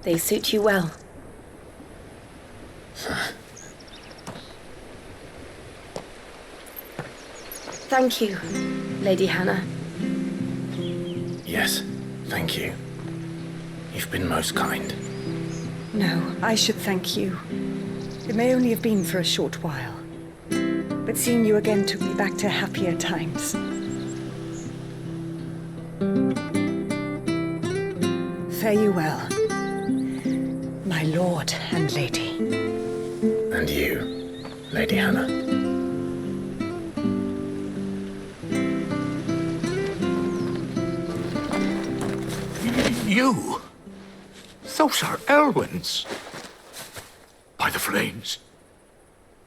S3: They suit you well. Thank you, Lady Hannah.
S4: Yes, thank you. You've been most kind.
S17: No, I should thank you. It may only have been for a short while, but seeing you again took me back to happier times. Fare you well, my lord and lady.
S4: And you, Lady Hannah.
S11: You? Those are Elwyn's. By the flames.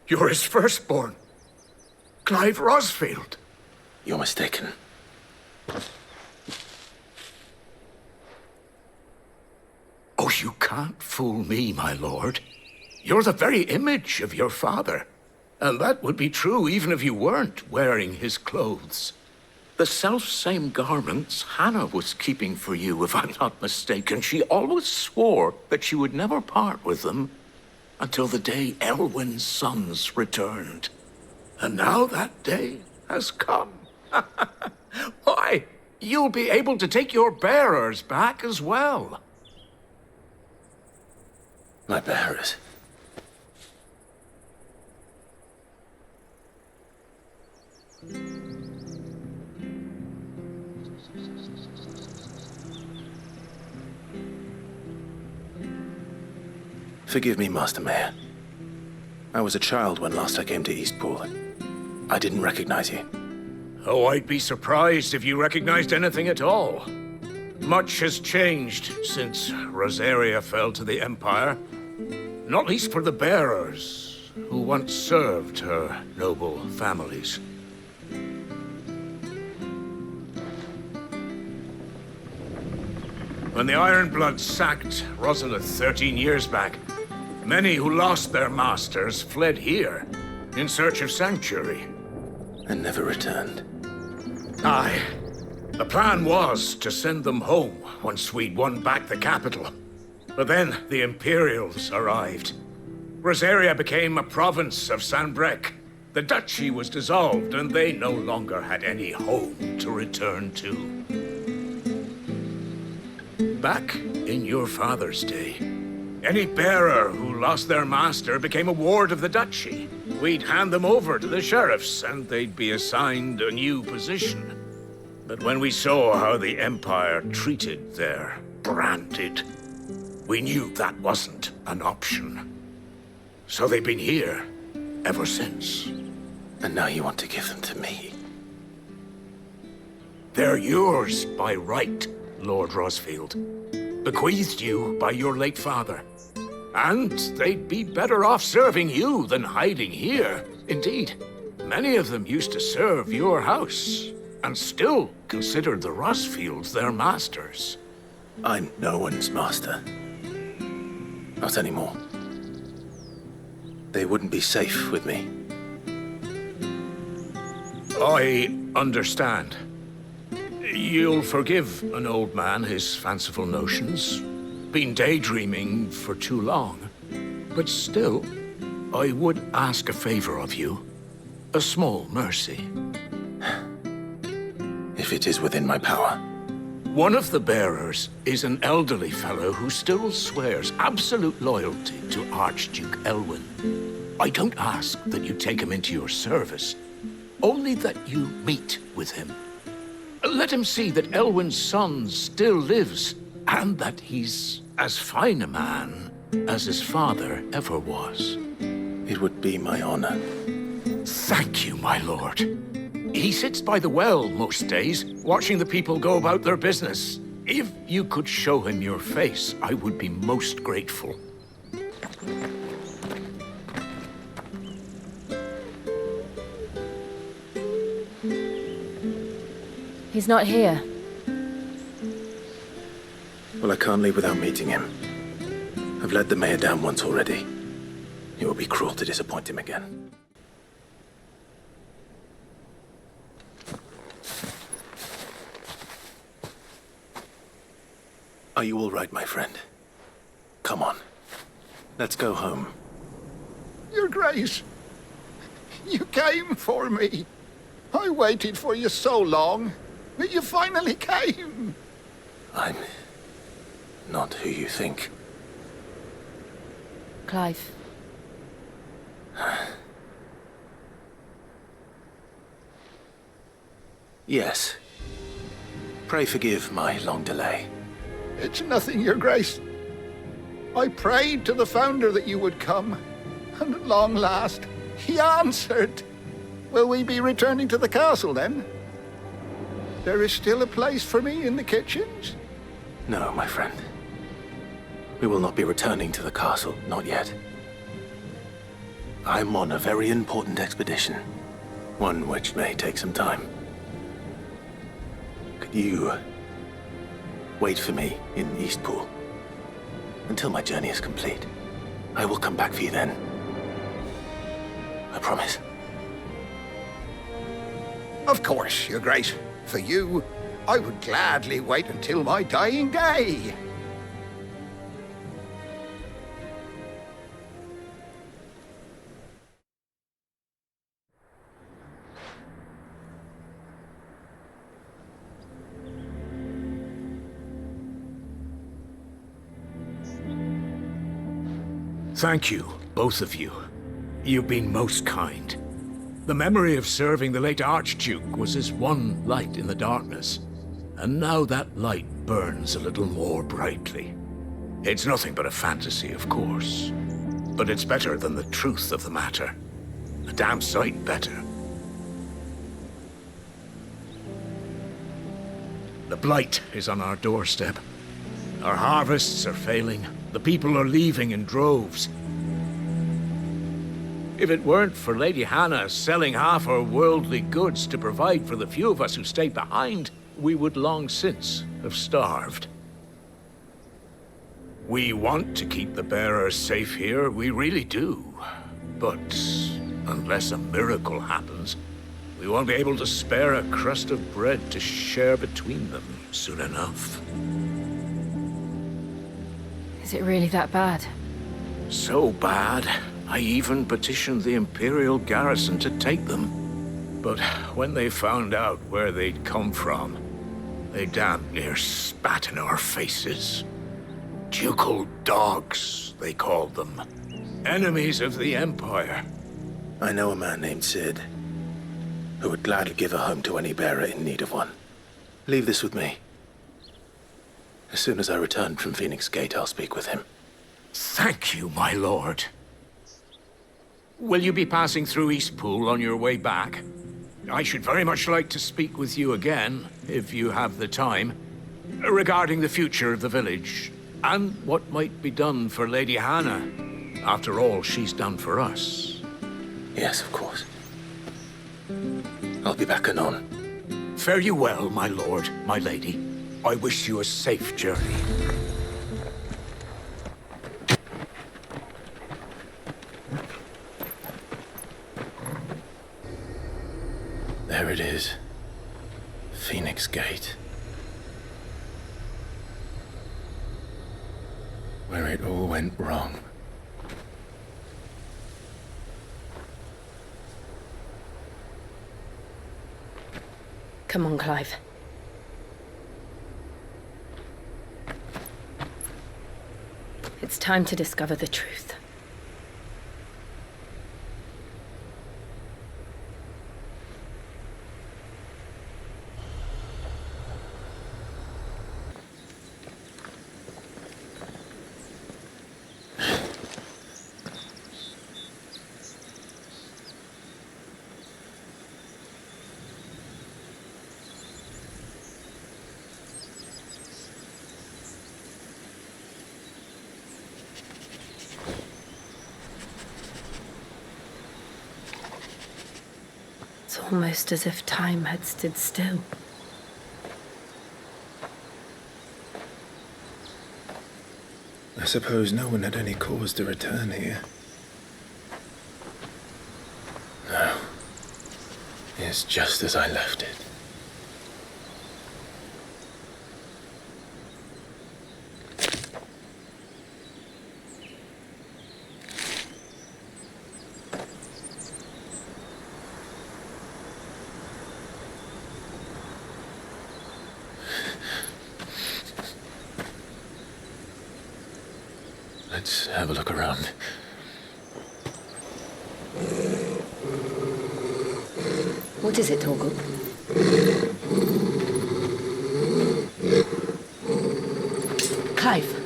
S11: You're his firstborn. Clive Rosfield.
S4: You're mistaken.
S11: Oh, you can't fool me, my lord. You're the very image of your father. And that would be true even if you weren't wearing his clothes. The self-same garments Hannah was keeping for you, if I'm not mistaken. She always swore that she would never part with them until the day Elwyn's sons returned. And now that day has come. Why, you'll be able to take your bearers back as well.
S4: My bearers? Forgive me, Master Mayor. I was a child when last I came to Eastpool. I didn't recognize you.
S11: Oh, I'd be surprised if you recognized anything at all. Much has changed since Rosaria fell to the Empire. Not least for the bearers, who once served her noble families. When the Ironbloods sacked Rosalith 13 years back, many who lost their masters fled here in search of sanctuary.
S4: And never returned.
S11: Aye. The plan was to send them home once we'd won back the capital. But then the Imperials arrived. Rosaria became a province of Sanbreque. The duchy was dissolved, and they no longer had any home to return to. Back in your father's day, any bearer who lost their master became a ward of the duchy. We'd hand them over to the sheriffs, and they'd be assigned a new position. But when we saw how the Empire treated their branded, we knew that wasn't an option. So they've been here ever since.
S4: And now you want to give them to me?
S11: They're yours by right, Lord Rosfield. Bequeathed you by your late father. And they'd be better off serving you than hiding here. Indeed, many of them used to serve your house, and still considered the Rosfields their masters.
S4: I'm no one's master. Not anymore. They wouldn't be safe with me.
S11: I understand. You'll forgive an old man his fanciful notions. Been daydreaming for too long. But still, I would ask a favor of you. A small mercy.
S4: If it is within my power.
S11: One of the bearers is an elderly fellow who still swears absolute loyalty to Archduke Elwyn. I don't ask that you take him into your service, only that you meet with him. Let him see that Elwyn's son still lives, and that he's as fine a man as his father ever was.
S4: It would be my honor.
S11: Thank you, my lord. He sits by the well most days, watching the people go about their business. If you could show him your face, I would be most grateful.
S3: He's not here.
S4: Well, I can't leave without meeting him. I've let the mayor down once already. It would be cruel to disappoint him again. Are you all right, my friend? Come on. Let's go home.
S18: Your Grace, you came for me. I waited for you so long, but you finally came.
S4: I'm not who you think.
S3: Clive.
S4: Yes. Pray forgive my long delay.
S18: It's nothing, Your Grace. I prayed to the Founder that you would come, and at long last, he answered. Will we be returning to the castle, then? There is still a place for me in the kitchens.
S4: No, my friend. We will not be returning to the castle, not yet. I'm on a very important expedition, one which may take some time. Could you wait for me in Eastpool until my journey is complete? I will come back for you then. I promise.
S18: Of course, Your Grace. For you, I would gladly wait until my dying day.
S11: Thank you, both of you. You've been most kind. The memory of serving the late Archduke was as one light in the darkness, and now that light burns a little more brightly. It's nothing but a fantasy, of course, but it's better than the truth of the matter. A damn sight better. The blight is on our doorstep. Our harvests are failing. The people are leaving in droves. If it weren't for Lady Hannah selling half her worldly goods to provide for the few of us who stayed behind, we would long since have starved. We want to keep the bearers safe here, we really do. But unless a miracle happens, we won't be able to spare a crust of bread to share between them soon enough.
S3: Is it really that bad?
S11: So bad, I even petitioned the Imperial garrison to take them. But when they found out where they'd come from, they damn near spat in our faces. Ducal dogs, they called them. Enemies of the Empire.
S4: I know a man named Sid, who would gladly give a home to any bearer in need of one. Leave this with me. As soon as I return from Phoenix Gate, I'll speak with him.
S11: Thank you, my lord. Will you be passing through Eastpool on your way back? I should very much like to speak with you again, if you have the time, regarding the future of the village, and what might be done for Lady Hannah, after all she's done for us.
S4: Yes, of course. I'll be back anon.
S11: Fare you well, my lord, my lady. I wish you a safe journey.
S4: There it is. Phoenix Gate. Where it all went wrong.
S3: Come on, Clive. It's time to discover the truth. It's almost as if time had stood still.
S4: I suppose no one had any cause to return here. No. It's just as I left it. Let's have a look around.
S17: What is it, Torgal?
S3: Clive.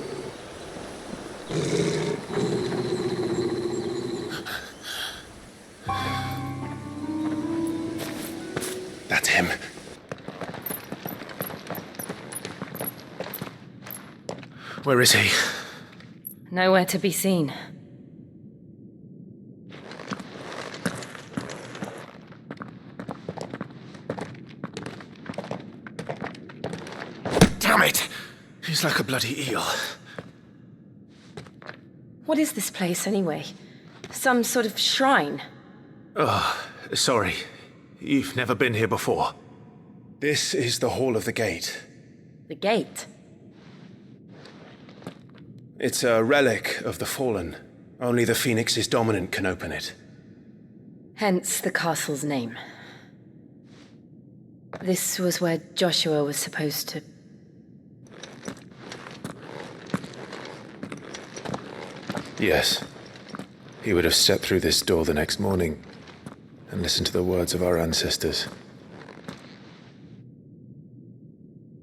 S4: That's him. Where is he?
S3: Nowhere to be seen.
S4: Damn it! He's like a bloody eel.
S3: What is this place, anyway? Some sort of shrine?
S4: Oh, sorry. You've never been here before. This is the Hall of the Gate.
S3: The gate?
S4: It's a relic of the Fallen. Only the Phoenix's dominant can open it.
S3: Hence the castle's name. This was where Joshua was supposed to...
S4: Yes. He would have stepped through this door the next morning and listened to the words of our ancestors.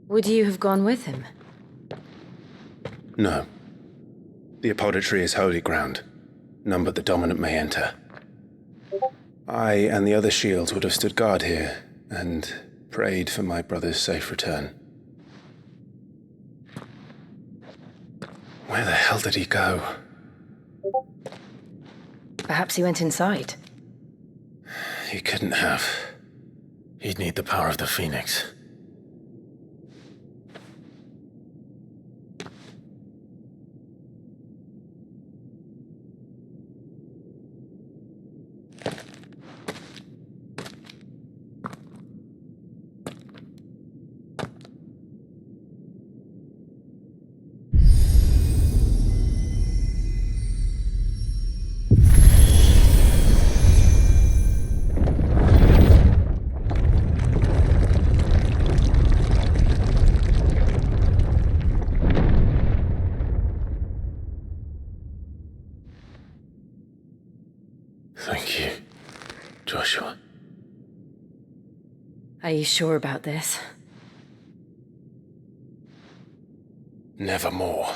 S3: Would you have gone with him?
S4: No. The apodatory is holy ground. None but the dominant may enter. I and the other shields would have stood guard here and prayed for my brother's safe return. Where the hell did he go?
S3: Perhaps he went inside.
S4: He couldn't have. He'd need the power of the Phoenix. Thank you, Joshua.
S3: Are you sure about this?
S4: Nevermore.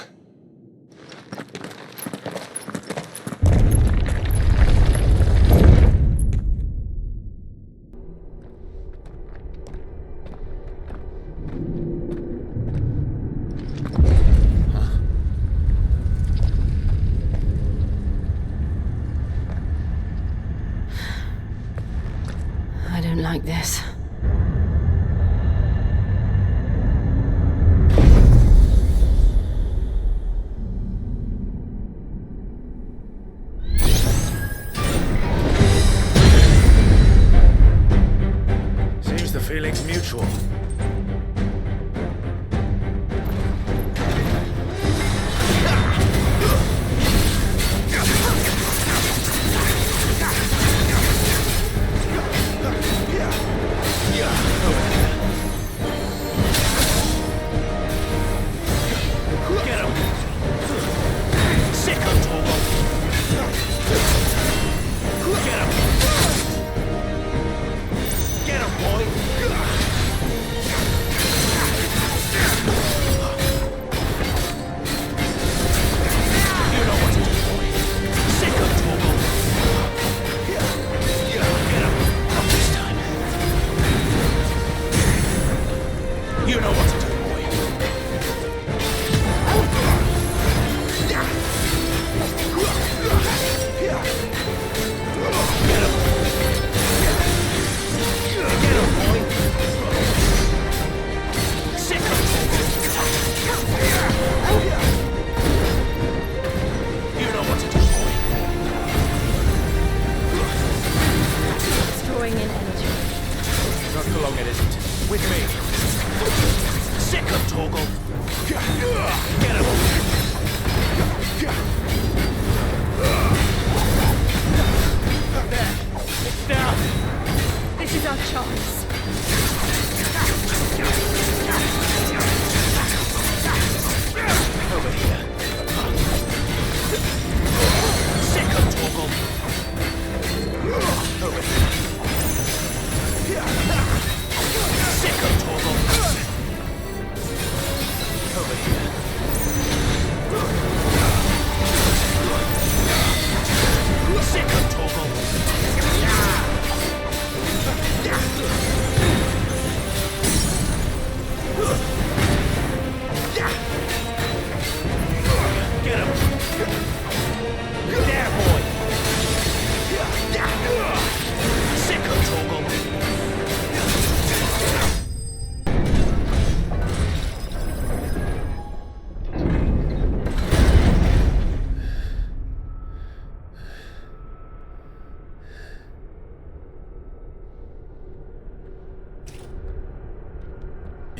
S3: I don't like this.
S4: Seems the feeling's mutual.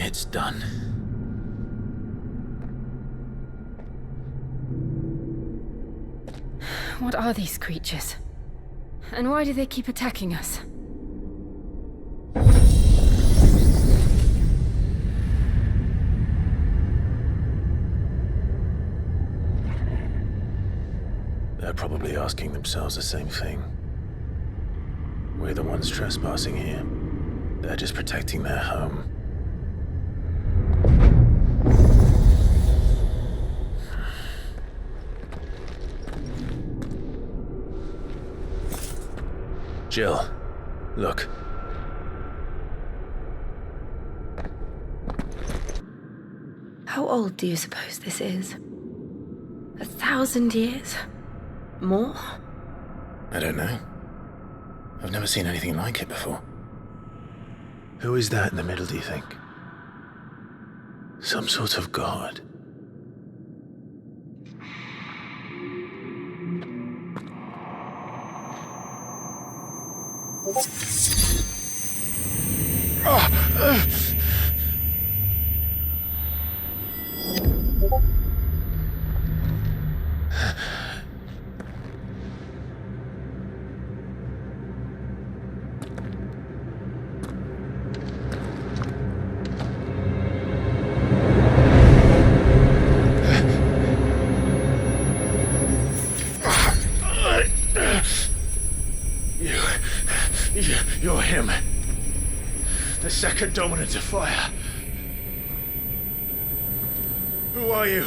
S4: It's done.
S3: What are these creatures? And why do they keep attacking us?
S4: They're probably asking themselves the same thing. We're the ones trespassing here. They're just protecting their home. Jill, look.
S3: How old do you suppose this is? 1,000 years? More?
S4: I don't know. I've never seen anything like it before. Who is that in the middle, do you think? Some sort of god? You're him. The second dominant of fire. Who are you?